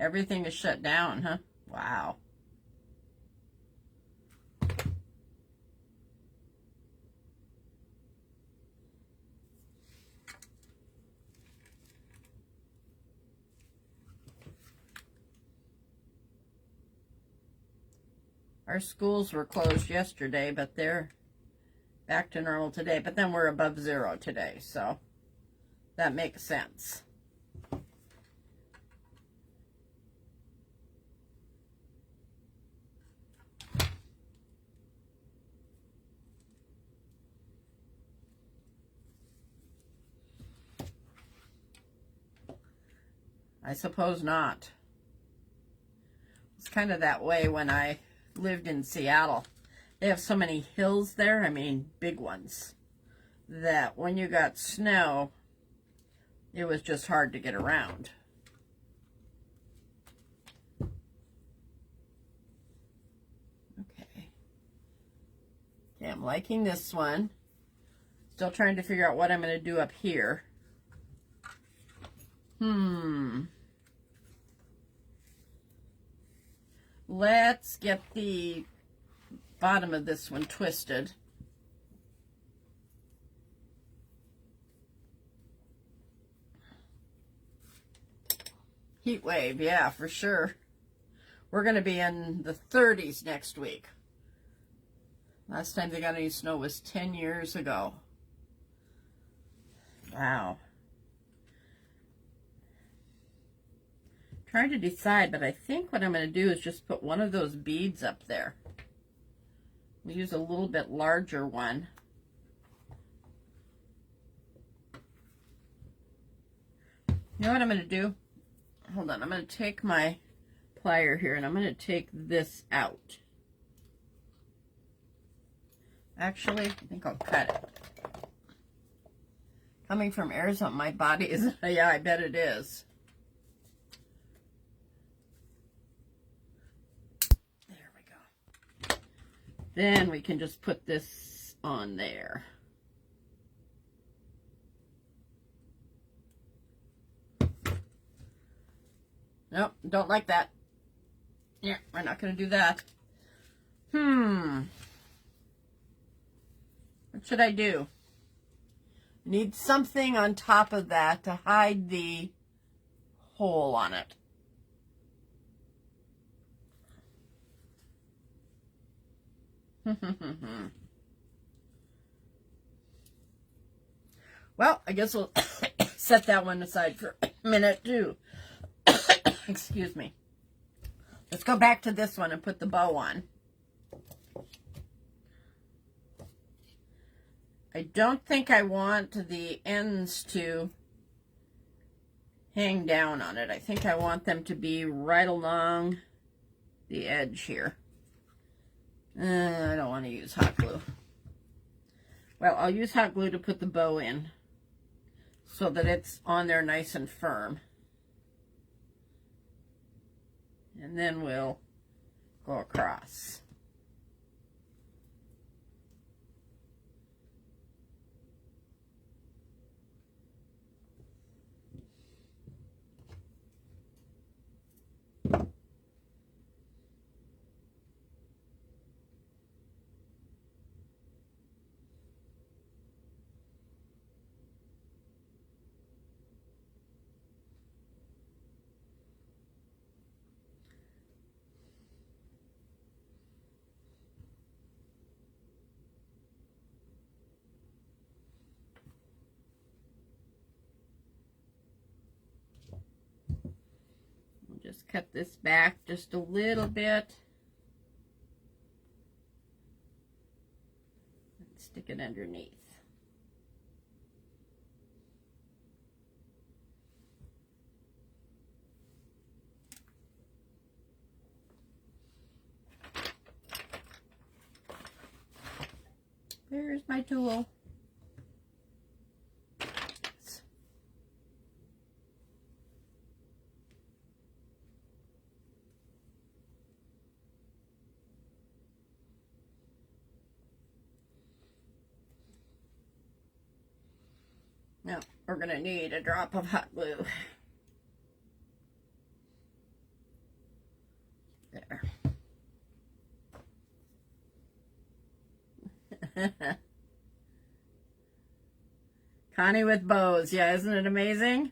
Everything is shut down, huh? Wow. Our schools were closed yesterday, but they're back to normal today. But then we're above 0 today, so that makes sense. I suppose not. It's kind of that way when I lived in Seattle. They have so many hills there, I mean big ones, that when you got snow, it was just hard to get around. Okay, I'm liking this one. Still trying to figure out what I'm going to do up here. Let's get the bottom of this one twisted. Heat wave, yeah, for sure. We're going to be in the 30s next week. Last time they got any snow was 10 years ago. Wow. Trying to decide, but I think what I'm going to do is just put one of those beads up there. We'll use a little bit larger one. You know what I'm going to do? Hold on, I'm going to take my plier here and I'm going to take this out. Actually, I think I'll cut it. Coming from Arizona, my body is, yeah, I bet it is. Then we can just put this on there. Nope, don't like that. Yeah, we're not going to do that. What should I do? Need something on top of that to hide the hole on it. Well, I guess we'll set that one aside for a minute too. Excuse me. Let's go back to this one and put the bow on. I don't think I want the ends to hang down on it. I think I want them to be right along the edge here. I don't want to use hot glue. Well, I'll use hot glue to put the bow in so that it's on there nice and firm. And then we'll go across. Just cut this back just a little bit. And stick it underneath. There's my tool. Now, we're going to need a drop of hot glue. There. Connie with bows. Yeah, isn't it amazing?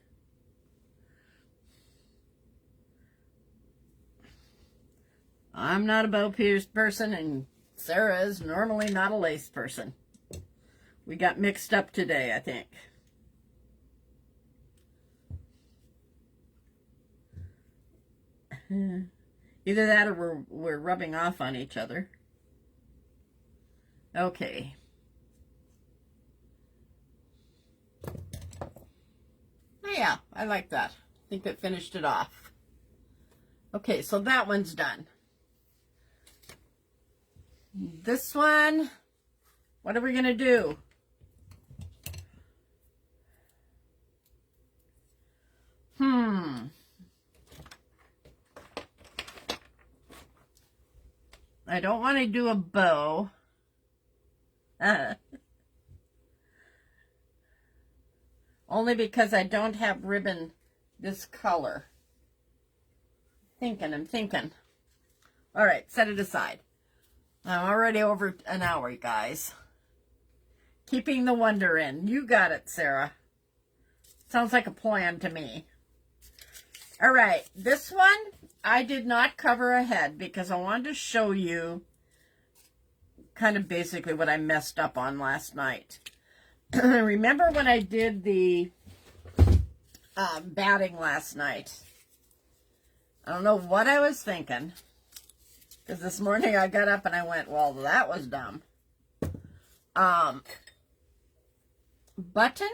I'm not a bow person, and Sarah is normally not a lace person. We got mixed up today, I think. Either that or we're rubbing off on each other. Okay. Oh yeah, I like that. I think it finished it off. Okay, so that one's done. This one, what are we going to do? I don't want to do a bow. Only because I don't have ribbon this color. I'm thinking. All right, set it aside. I'm already over an hour, you guys. Keeping the wonder in. You got it, Sarah. Sounds like a plan to me. All right, this one I did not cover ahead because I wanted to show you kind of basically what I messed up on last night. Remember when I did the batting last night? I don't know what I was thinking. Because this morning I got up and I went, well, that was dumb. Button?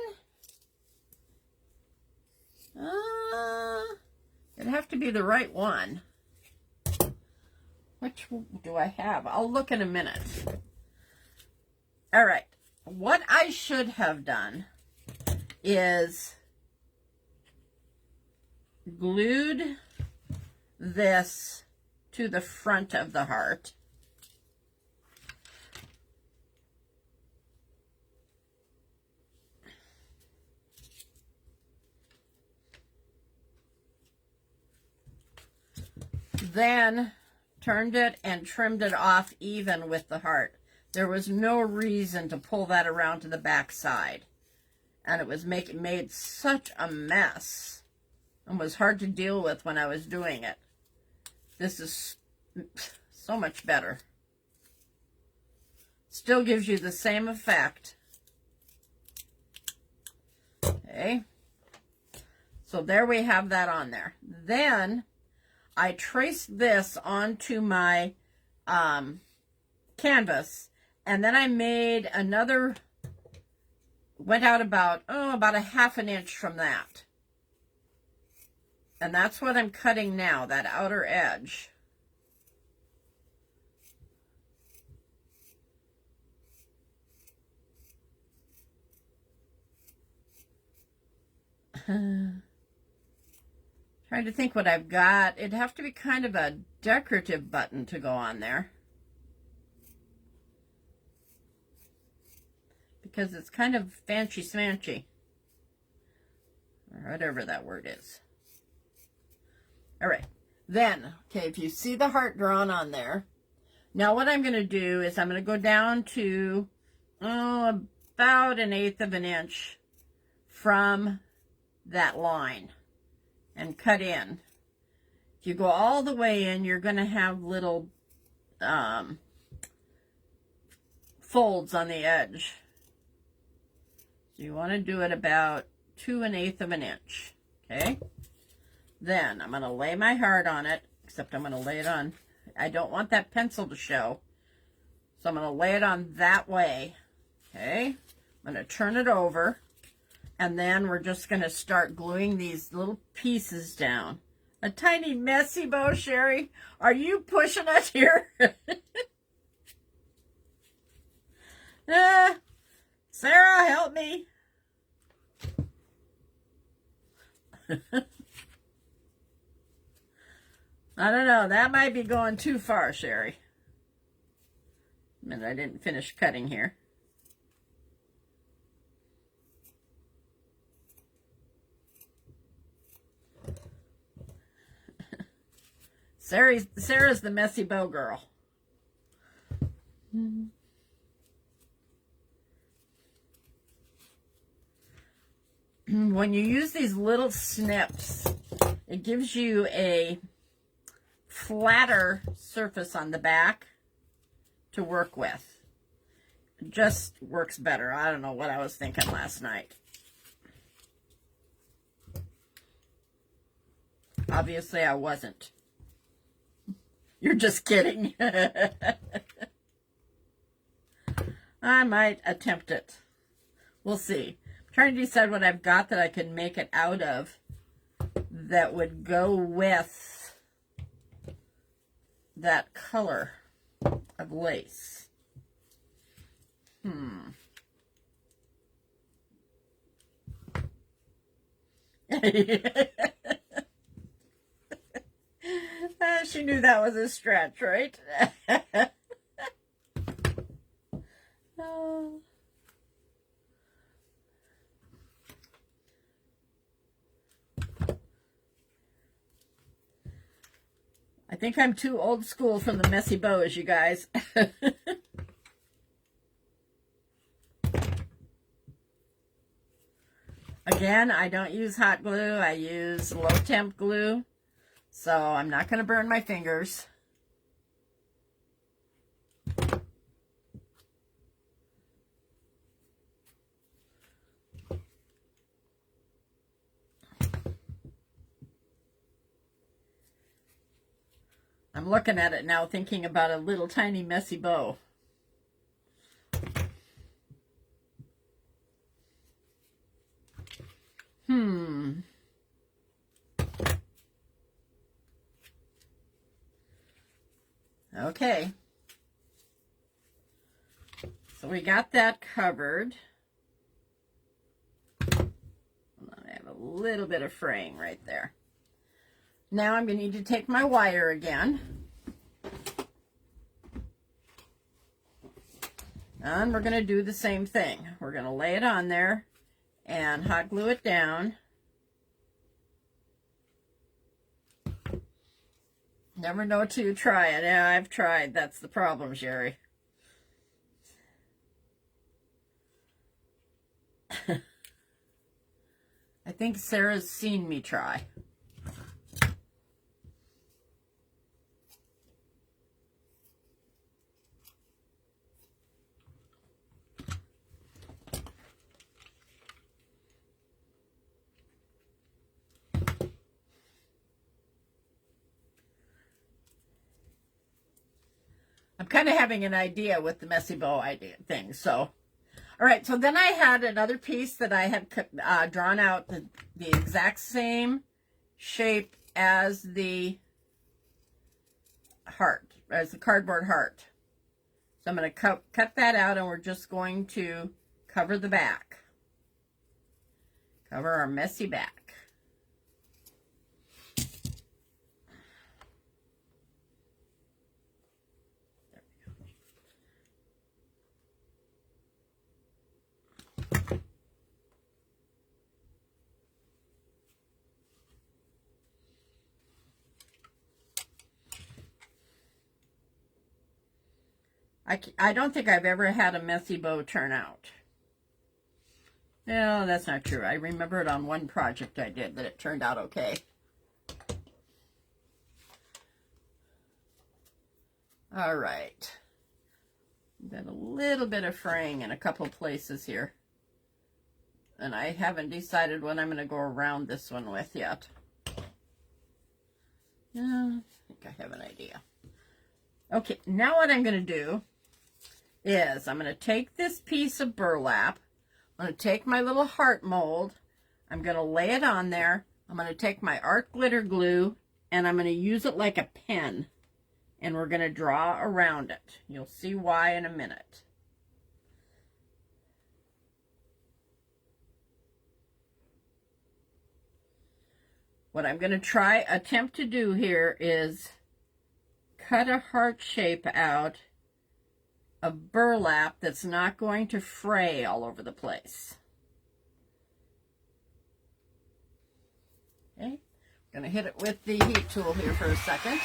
It'd have to be the right one. Which do I have? I'll look in a minute. All right. What I should have done is glued this to the front of the heart. Then turned it and trimmed it off even with the heart. There was no reason to pull that around to the back side. And it was made such a mess. and was hard to deal with when I was doing it. This is so much better. Still gives you the same effect. Okay. So there we have that on there. Then I traced this onto my canvas, and then I made another, went out about a half an inch from that. And that's what I'm cutting now, that outer edge. Trying to think what I've got. It'd have to be kind of a decorative button to go on there, because it's kind of fancy smanchy, or whatever that word is. All right, then, okay, if you see the heart drawn on there, now what I'm going to do is I'm going to go down to about 1/8 of an inch from that line and cut in. If you go all the way in, you're going to have little folds on the edge. So you want to do it about 2 1/8 of an inch. Okay? Then I'm going to lay my heart on it, except I'm going to lay it on, I don't want that pencil to show, so I'm going to lay it on that way. Okay? I'm going to turn it over, and then we're just going to start gluing these little pieces down. A tiny messy bow, Sherry. Are you pushing us here? Sarah, help me. I don't know. That might be going too far, Sherry. A minute, I didn't finish cutting here. Sarah's the messy bow girl. When you use these little snips, it gives you a flatter surface on the back to work with. It just works better. I don't know what I was thinking last night. Obviously, I wasn't. You're just kidding. I might attempt it. We'll see. I'm trying to decide what I've got that I can make it out of that would go with that color of lace. She knew that was a stretch, right? Oh. I think I'm too old school for the messy bows, you guys. Again, I don't use hot glue. I use low temp glue. So I'm not going to burn my fingers. I'm looking at it now thinking about a little tiny messy bow. Okay. So we got that covered. I have a little bit of fraying right there. Now I'm going to need to take my wire again. And we're going to do the same thing. We're going to lay it on there and hot glue it down. Never know till you try it. Yeah, I've tried. That's the problem, Sherry. I think Sarah's seen me try. I'm kind of having an idea with the messy bow idea thing. So, all right. So then I had another piece that I had drawn out the exact same shape as the heart, as the cardboard heart. So I'm going to cut that out, and we're just going to cover the back. Cover our messy back. I don't think I've ever had a messy bow turn out. No, that's not true. I remember it on one project I did that it turned out okay. All right. Got a little bit of fraying in a couple places here. And I haven't decided what I'm going to go around this one with yet. Yeah, I think I have an idea. Okay, now what I'm going to do is I'm going to take this piece of burlap. I'm going to take my little heart mold. I'm going to lay it on there. I'm going to take my art glitter glue, and I'm going to use it like a pen. And we're going to draw around it. You'll see why in a minute. What I'm going to attempt to do here is cut a heart shape out of burlap that's not going to fray all over the place. Okay, I'm going to hit it with the heat tool here for a second.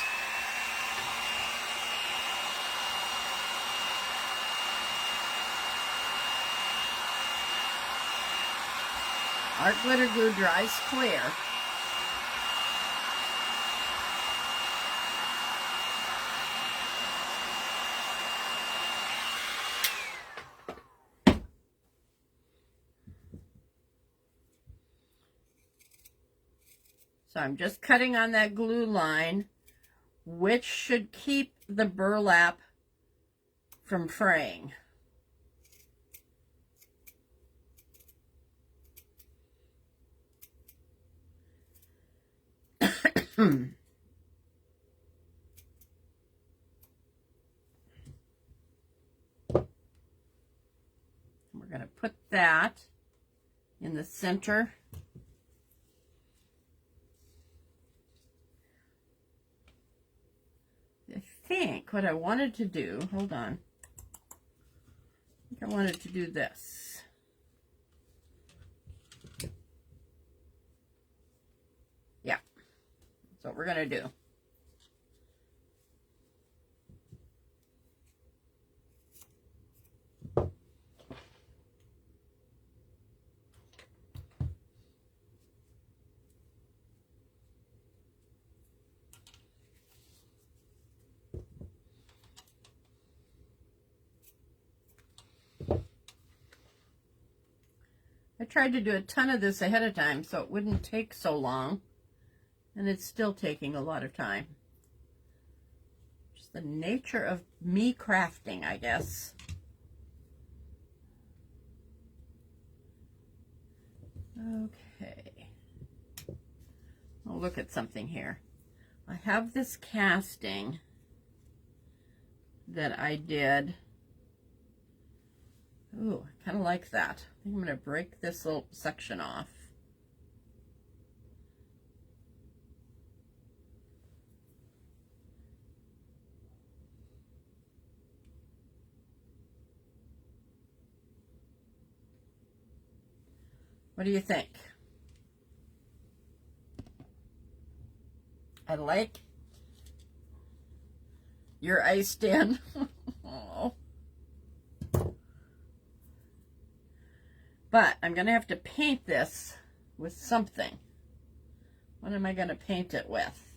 Art glitter glue dries clear. So I'm just cutting on that glue line, which should keep the burlap from fraying. We're going to put that in the center. I think what I wanted to do, hold on, I think I wanted to do this. Yeah, that's what we're going to do. I tried to do a ton of this ahead of time so it wouldn't take so long, and it's still taking a lot of time. Just the nature of me crafting, I guess. Okay. I'll look at something here. I have this casting that I did. Ooh, I kind of like that. I think I'm going to break this little section off. What do you think? I like your iced in. Oh. But I'm going to have to paint this with something. What am I going to paint it with?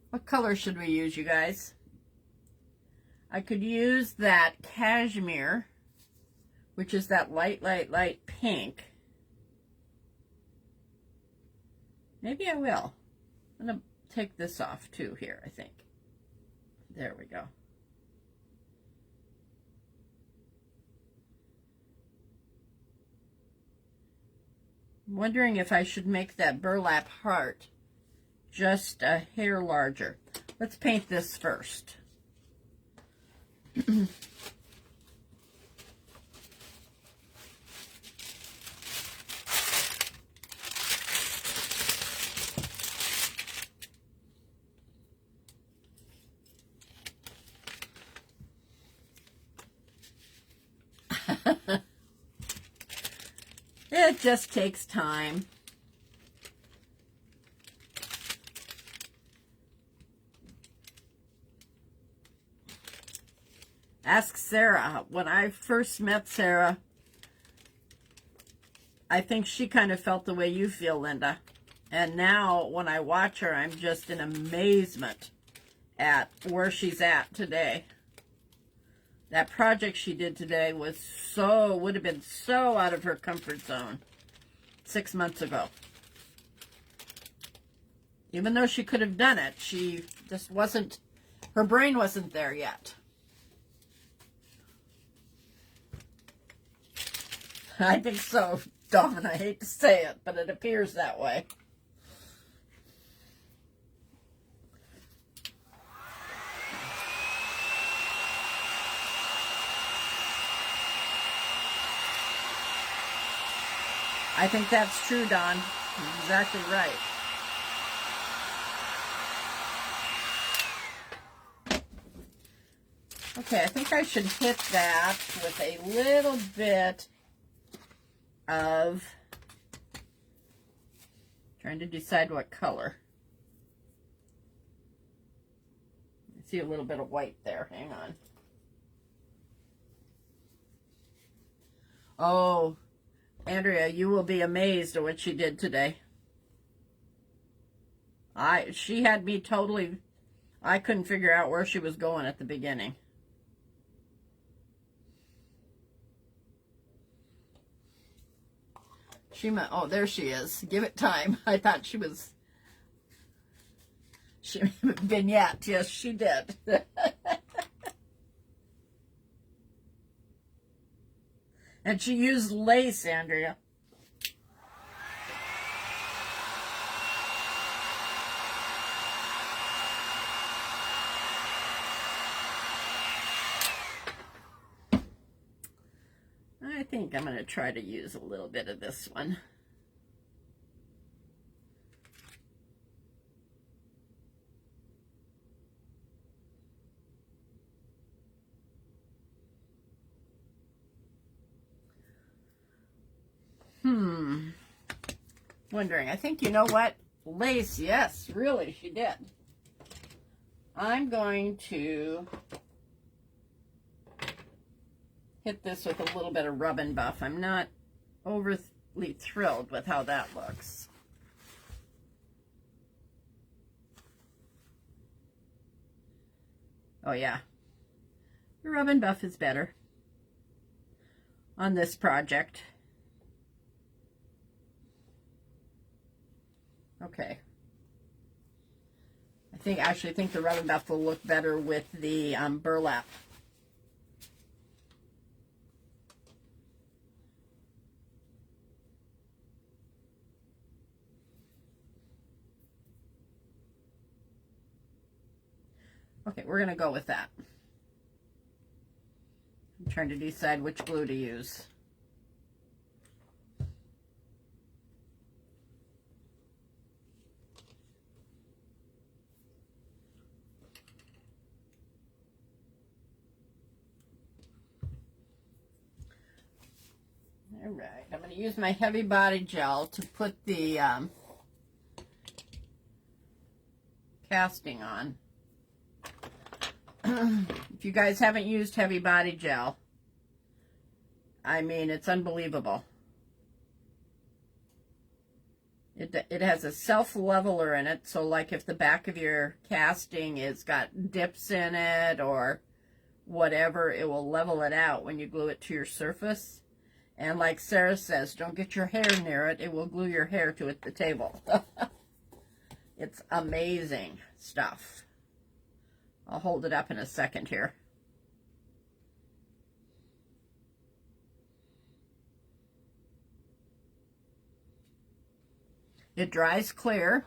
What color should we use, you guys? I could use that cashmere, which is that light pink. Maybe I will. I'm going to take this off too here, I think. There we go. I'm wondering if I should make that burlap heart just a hair larger. Let's paint this first. It just takes time. Ask Sarah. When I first met Sarah, I think she kind of felt the way you feel, Linda. And now when I watch her, I'm just in amazement at where she's at today. That project she did today would have been so out of her comfort zone 6 months ago. Even though she could have done it, she just wasn't, her brain wasn't there yet. I think so, Dawn. I hate to say it, but it appears that way. I think that's true, Dawn. You're exactly right. Okay, I think I should hit that with a little bit of, trying to decide what color. I see a little bit of white there. Hang on. Oh, Andrea, you will be amazed at what she did today. She had me totally, I couldn't figure out where she was going at the beginning. Oh, there she is. Give it time. I thought she vignette. Yes, she did. And she used lace, Andrea. I think I'm going to try to use a little bit of this one. Wondering. I think, you know what? Lace, yes, really, she did. I'm going to hit this with a little bit of rub and buff. I'm not overly thrilled with how that looks. Oh yeah, the rub and buff is better on this project. Okay. I actually think the rub and buff will look better with the burlap. Okay, we're going to go with that. I'm trying to decide which glue to use. All right, I'm going to use my heavy body gel to put the casting on. If you guys haven't used heavy body gel, I mean, it's unbelievable. It has a self-leveler in it, so like if the back of your casting has got dips in it or whatever, it will level it out when you glue it to your surface. And like Sarah says, don't get your hair near it. It will glue your hair to the table. It's amazing stuff. I'll hold it up in a second here. It dries clear,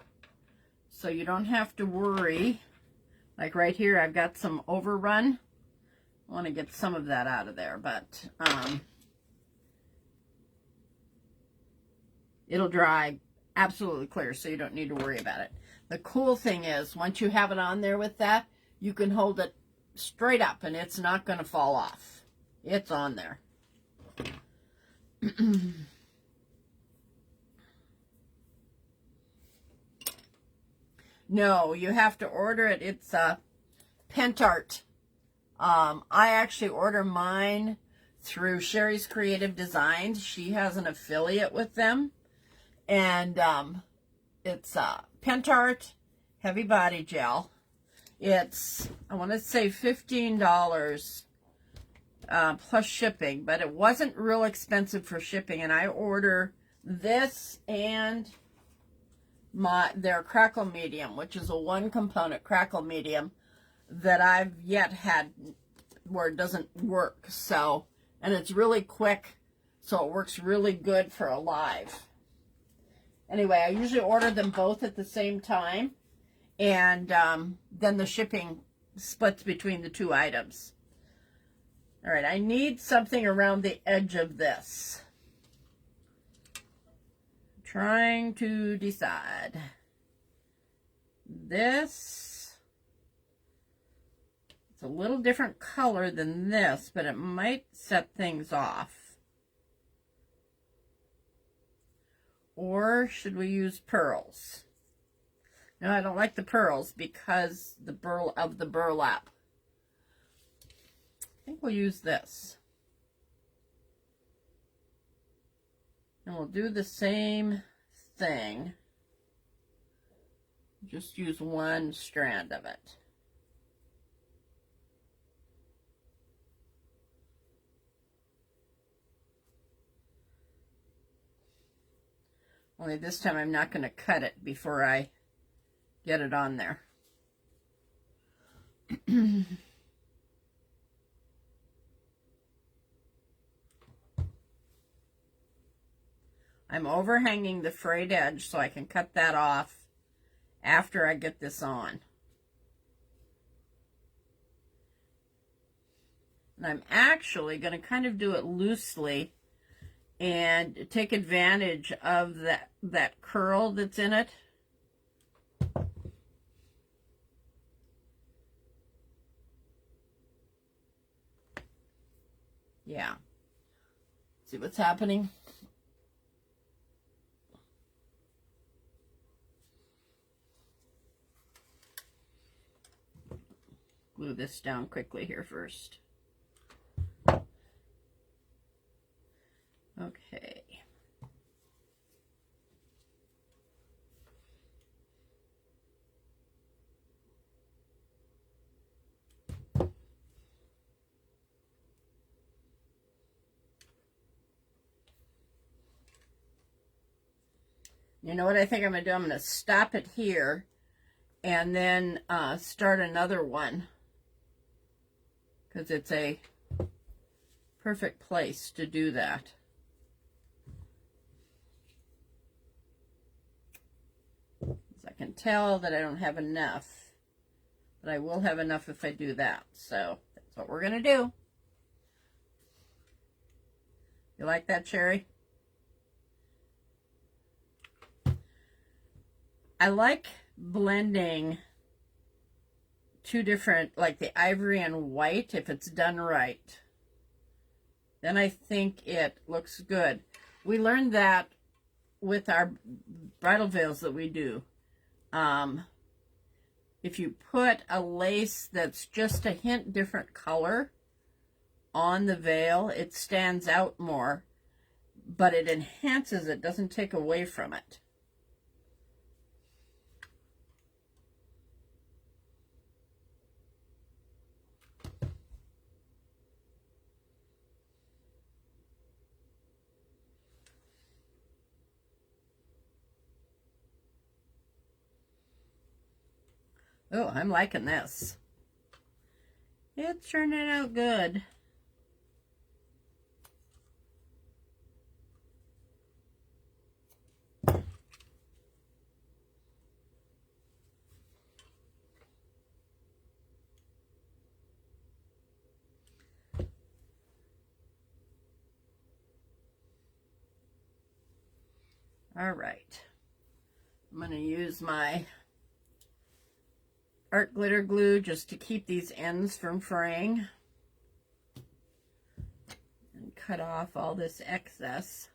so you don't have to worry. Like right here, I've got some overrun. I want to get some of that out of there, but it'll dry absolutely clear, so you don't need to worry about it. The cool thing is, once you have it on there with that, you can hold it straight up and it's not going to fall off. It's on there. No, you have to order it. It's Pentart. I actually order mine through Sherry's Creative Designs. She has an affiliate with them. And it's Pentart Heavy Body Gel. It's, I want to say $15 plus shipping, but it wasn't real expensive for shipping. And I order this and their crackle medium, which is a one component crackle medium that I've yet had where it doesn't work. So, and it's really quick, so it works really good for a live. Anyway, I usually order them both at the same time, and then the shipping splits between the two items. All right, I need something around the edge of this. Trying to decide. This, it's a little different color than this, but it might set things off. Or should we use pearls? No, I don't like the pearls because the burlap. I think we'll use this. And we'll do the same thing. Just use one strand of it. Only this time I'm not going to cut it before I get it on there. I'm overhanging the frayed edge so I can cut that off after I get this on. And I'm actually going to kind of do it loosely and take advantage of that curl that's in it. Yeah. See what's happening? Glue this down quickly here first. Okay. You know what I think I'm going to do? I'm going to stop it here and then start another one, because it's a perfect place to do that. I can tell that I don't have enough, but I will have enough if I do that. So that's what we're going to do. You like that, Sherry? I like blending two different, like the ivory and white, if it's done right. Then I think it looks good. We learned that with our bridal veils that we do. If you put a lace that's just a hint different color on the veil, it stands out more, but it enhances it, doesn't take away from it. Oh, I'm liking this. It's turning out good. All right. I'm going to use my art glitter glue just to keep these ends from fraying. And cut off all this excess.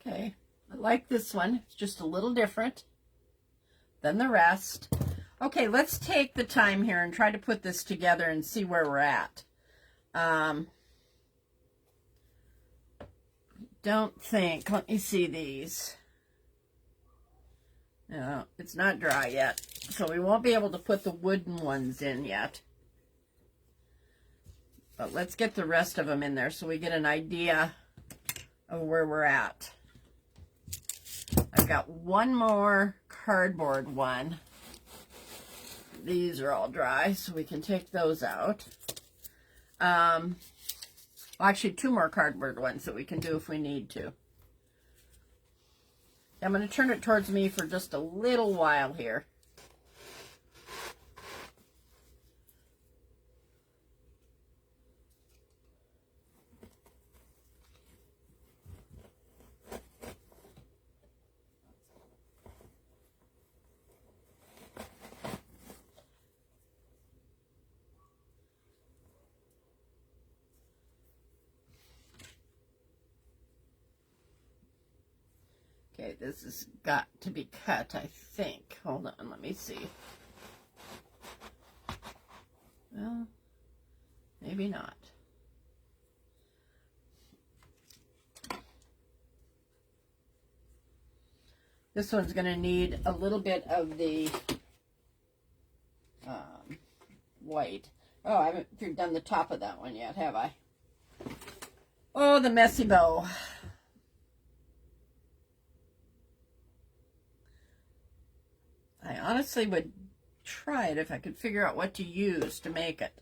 Okay, I like this one. It's just a little different than the rest. Okay, let's take the time here and try to put this together and see where we're at. Don't think, let me see these. No, it's not dry yet, so we won't be able to put the wooden ones in yet. But let's get the rest of them in there so we get an idea of where we're at. I've got one more cardboard one. These are all dry, so we can take those out. Well, actually, two more cardboard ones that we can do if we need to. I'm going to turn it towards me for just a little while here. Okay, this has got to be cut, I think. Hold on, let me see. Well, maybe not. This one's going to need a little bit of the white. Oh, I haven't done the top of that one yet, have I? Oh, the messy bow. I honestly would try it if I could figure out what to use to make it.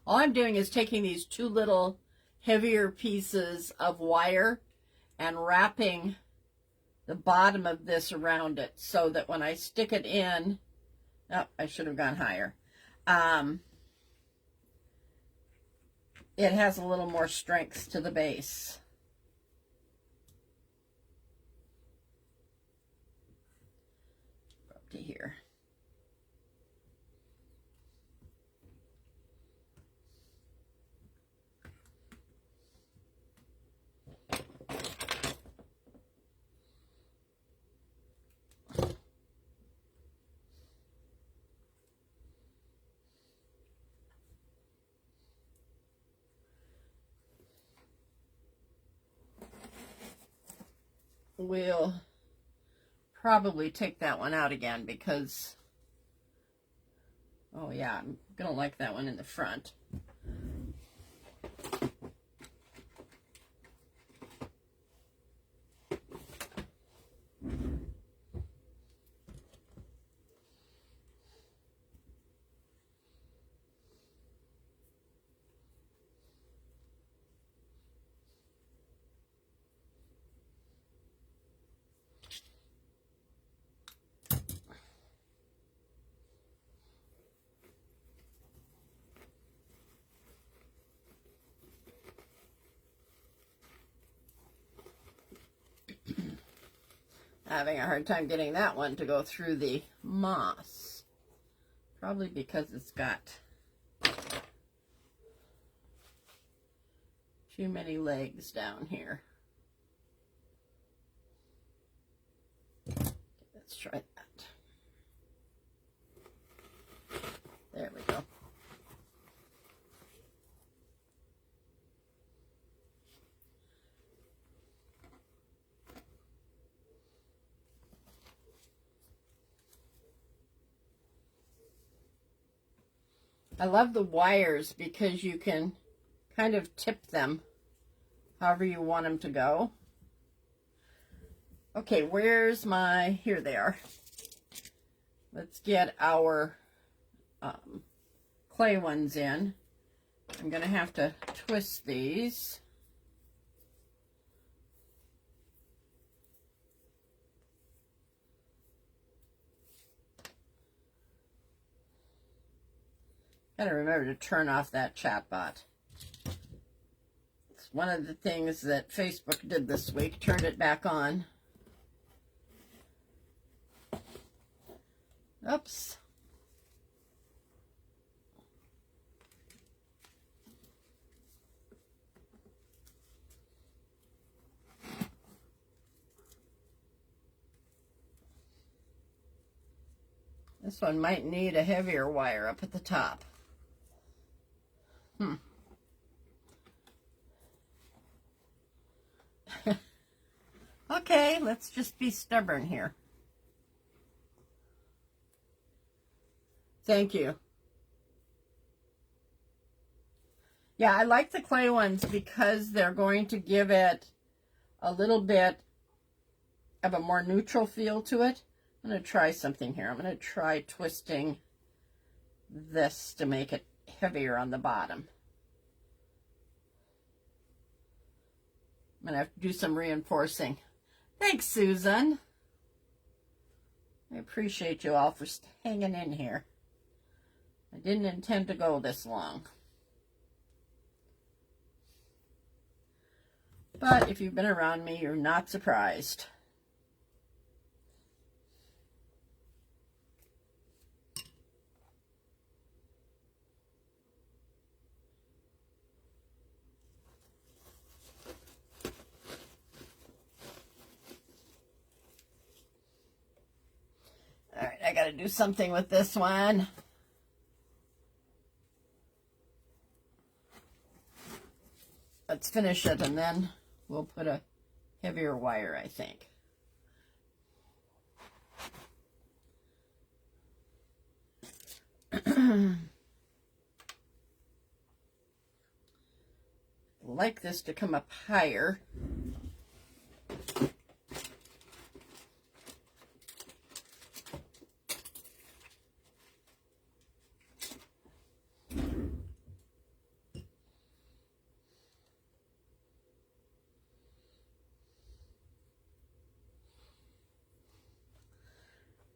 All I'm doing is taking these two little heavier pieces of wire and wrapping the bottom of this around it so that when I stick it in, oh, I should have gone higher. It has a little more strength to the base. Up to here. We'll probably take that one out again because, oh yeah, I'm gonna like that one in the front. Having a hard time getting that one to go through the moss. Probably because it's got too many legs down here. Let's try that. There we go. I love the wires because you can kind of tip them however you want them to go. Okay, where's my, here they are. Let's get our clay ones in. I'm going to have to twist these. Gotta remember to turn off that chatbot. It's one of the things that Facebook did this week, turned it back on. Oops. This one might need a heavier wire up at the top. Okay, let's just be stubborn here. Thank you. Yeah, I like the clay ones because they're going to give it a little bit of a more neutral feel to it. I'm going to try something here. I'm going to try twisting this to make it heavier on the bottom. I'm going to have to do some reinforcing. Thanks, Susan. I appreciate you all for hanging in here. I didn't intend to go this long. But if you've been around me, you're not surprised. All right, I got to do something with this one. Let's finish it and then we'll put a heavier wire, I think. Like this to come up higher.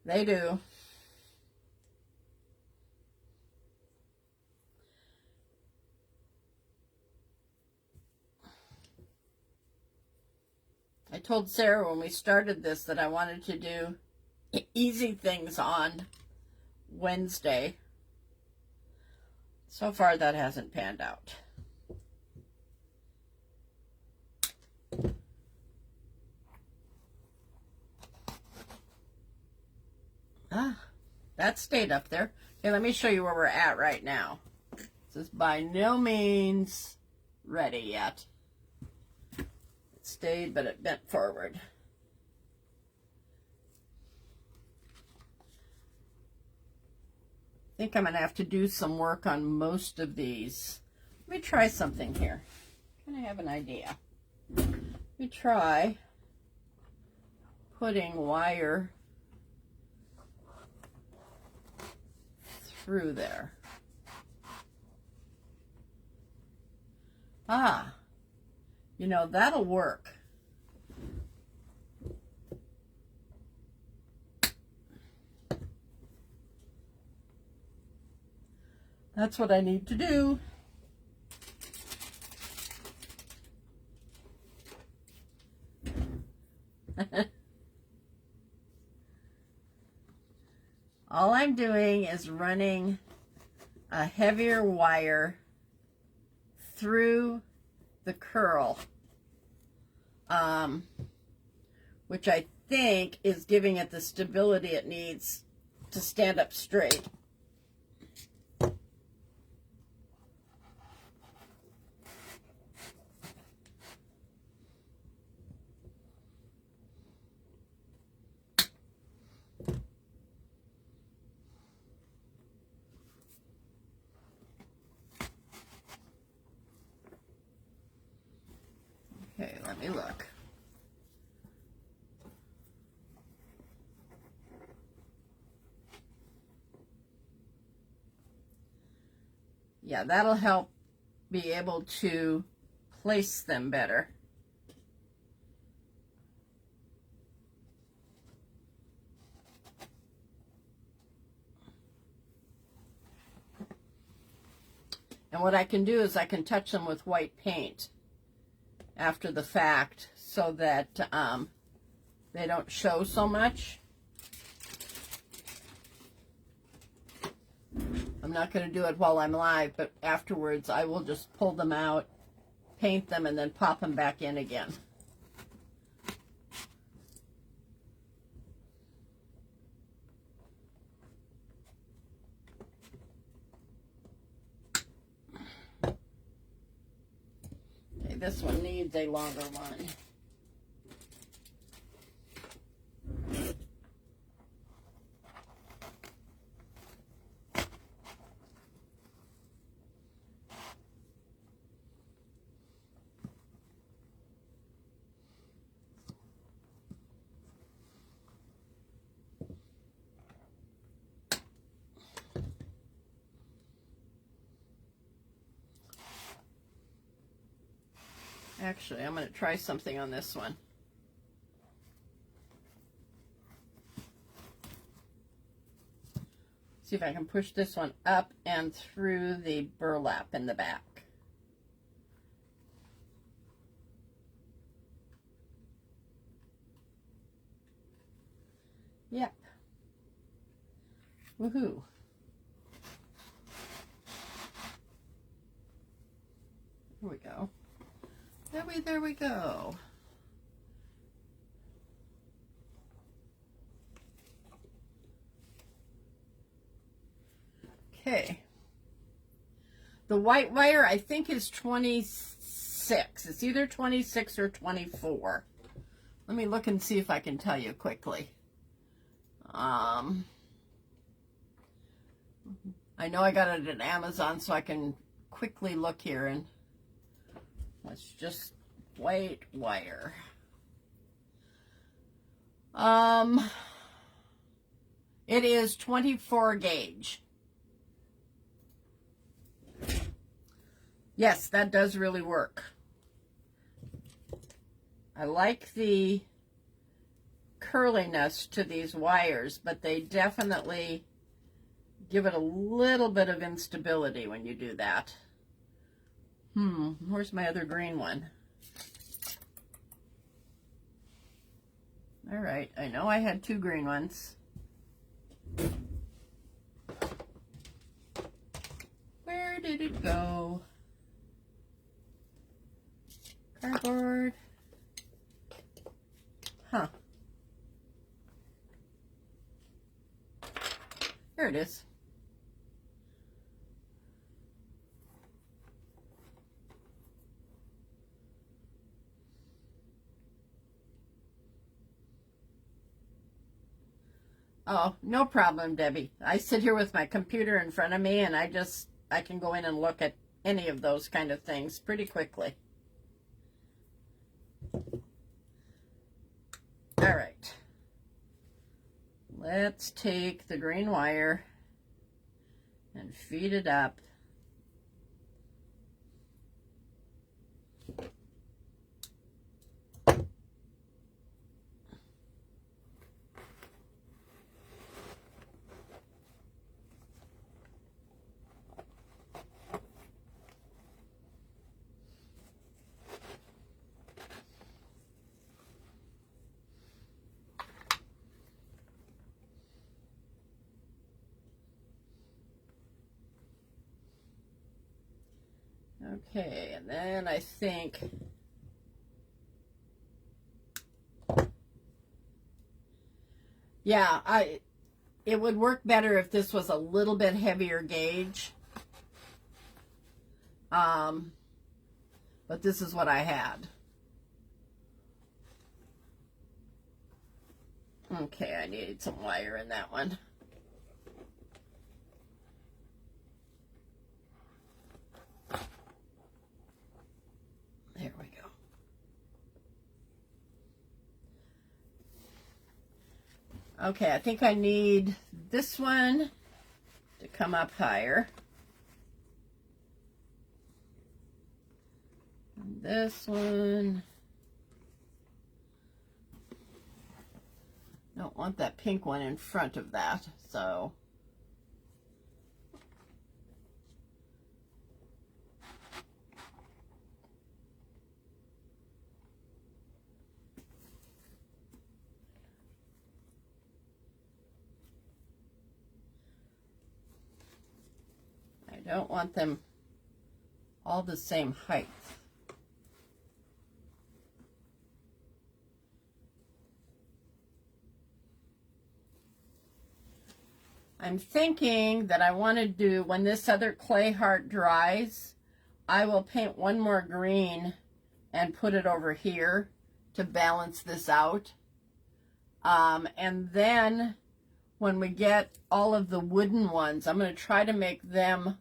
They do. I told Sarah when we started this that I wanted to do easy things on Wednesday. So far that hasn't panned out. That stayed up there. Okay, let me show you where we're at right now. This is by no means ready yet. It stayed, but it bent forward. I think I'm going to have to do some work on most of these. Let me try something here. Kind of have an idea. Let me try putting wire through there. You know, that'll work. That's what I need to do. All I'm doing is running a heavier wire through the curl, which I think is giving it the stability it needs to stand up straight. me look. Yeah, that'll help be able to place them better. And what I can do is I can touch them with white paint after the fact so that they don't show so much. I'm not going to do it while I'm live, but afterwards I will just pull them out, paint them, and then pop them back in again. Okay, this one needs a longer one. Actually, I'm going to try something on this one. See if I can push this one up and through the burlap in the back. Yep. Woohoo. There we go. There we go. Okay. The white wire, I think, is 26. It's either 26 or 24. Let me look and see if I can tell you quickly. I know I got it at Amazon, so I can quickly look here, and let's just white wire. It is 24 gauge. Yes, that does really work. I like the curliness to these wires, but they definitely give it a little bit of instability when you do that. Where's my other green one? All right, I know I had two green ones. Where did it go? Cardboard. Huh. There it is. Oh, no problem, Debbie. I sit here with my computer in front of me, and I can go in and look at any of those kind of things pretty quickly. All right. Let's take the green wire and feed it up. Okay, and then I think it would work better if this was a little bit heavier gauge. But this is what I had. Okay, I needed some wire in that one. There we go. Okay, I think I need this one to come up higher. And this one. Don't want that pink one in front of that, so. I don't want them all the same height. I'm thinking that I want to do, when this other clay heart dries, I will paint one more green and put it over here to balance this out. And then when we get all of the wooden ones, I'm going to try to make them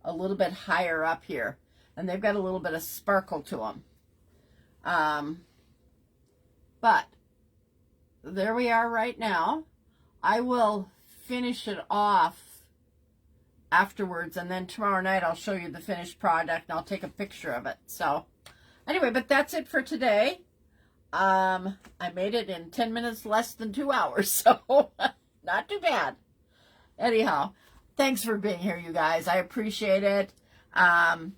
a little bit higher up here. And they've got a little bit of sparkle to them. But there we are right now. I will finish it off afterwards, and then tomorrow night I'll show you the finished product and I'll take a picture of it. So anyway, but that's it for today. I made it in 10 minutes less than 2 hours, so not too bad. Anyhow, thanks for being here, you guys. I appreciate it. I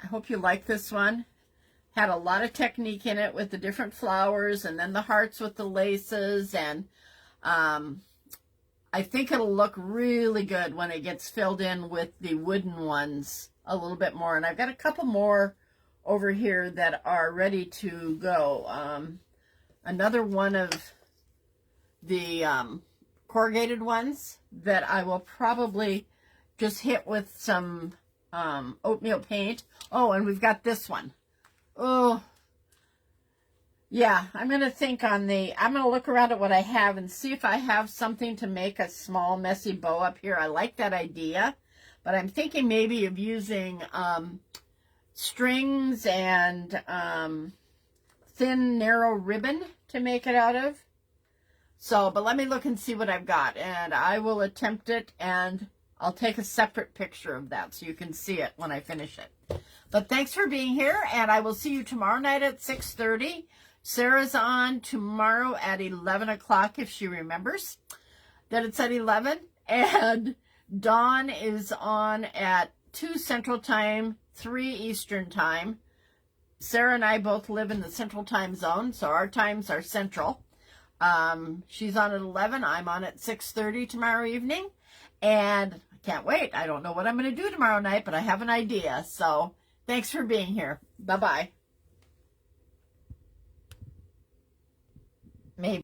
hope you like this one. Had a lot of technique in it with the different flowers and then the hearts with the laces, and I think it'll look really good when it gets filled in with the wooden ones a little bit more. And I've got a couple more over here that are ready to go. Another one of the corrugated ones that I will probably just hit with some oatmeal paint. Oh, and we've got this one. Oh, yeah, I'm going to think on I'm going to look around at what I have and see if I have something to make a small messy bow up here. I like that idea, but I'm thinking maybe of using strings and thin, narrow ribbon to make it out of. So, but let me look and see what I've got, and I will attempt it, and I'll take a separate picture of that so you can see it when I finish it. But thanks for being here, and I will see you tomorrow night at 6:30. Sarah's on tomorrow at 11 o'clock, if she remembers that it's at 11. And Dawn is on at 2 Central Time, 3 Eastern Time. Sarah and I both live in the Central Time Zone, so our times are Central. She's on at 11. I'm on at 6:30 tomorrow evening. And I can't wait. I don't know what I'm going to do tomorrow night, but I have an idea. So thanks for being here. Bye-bye.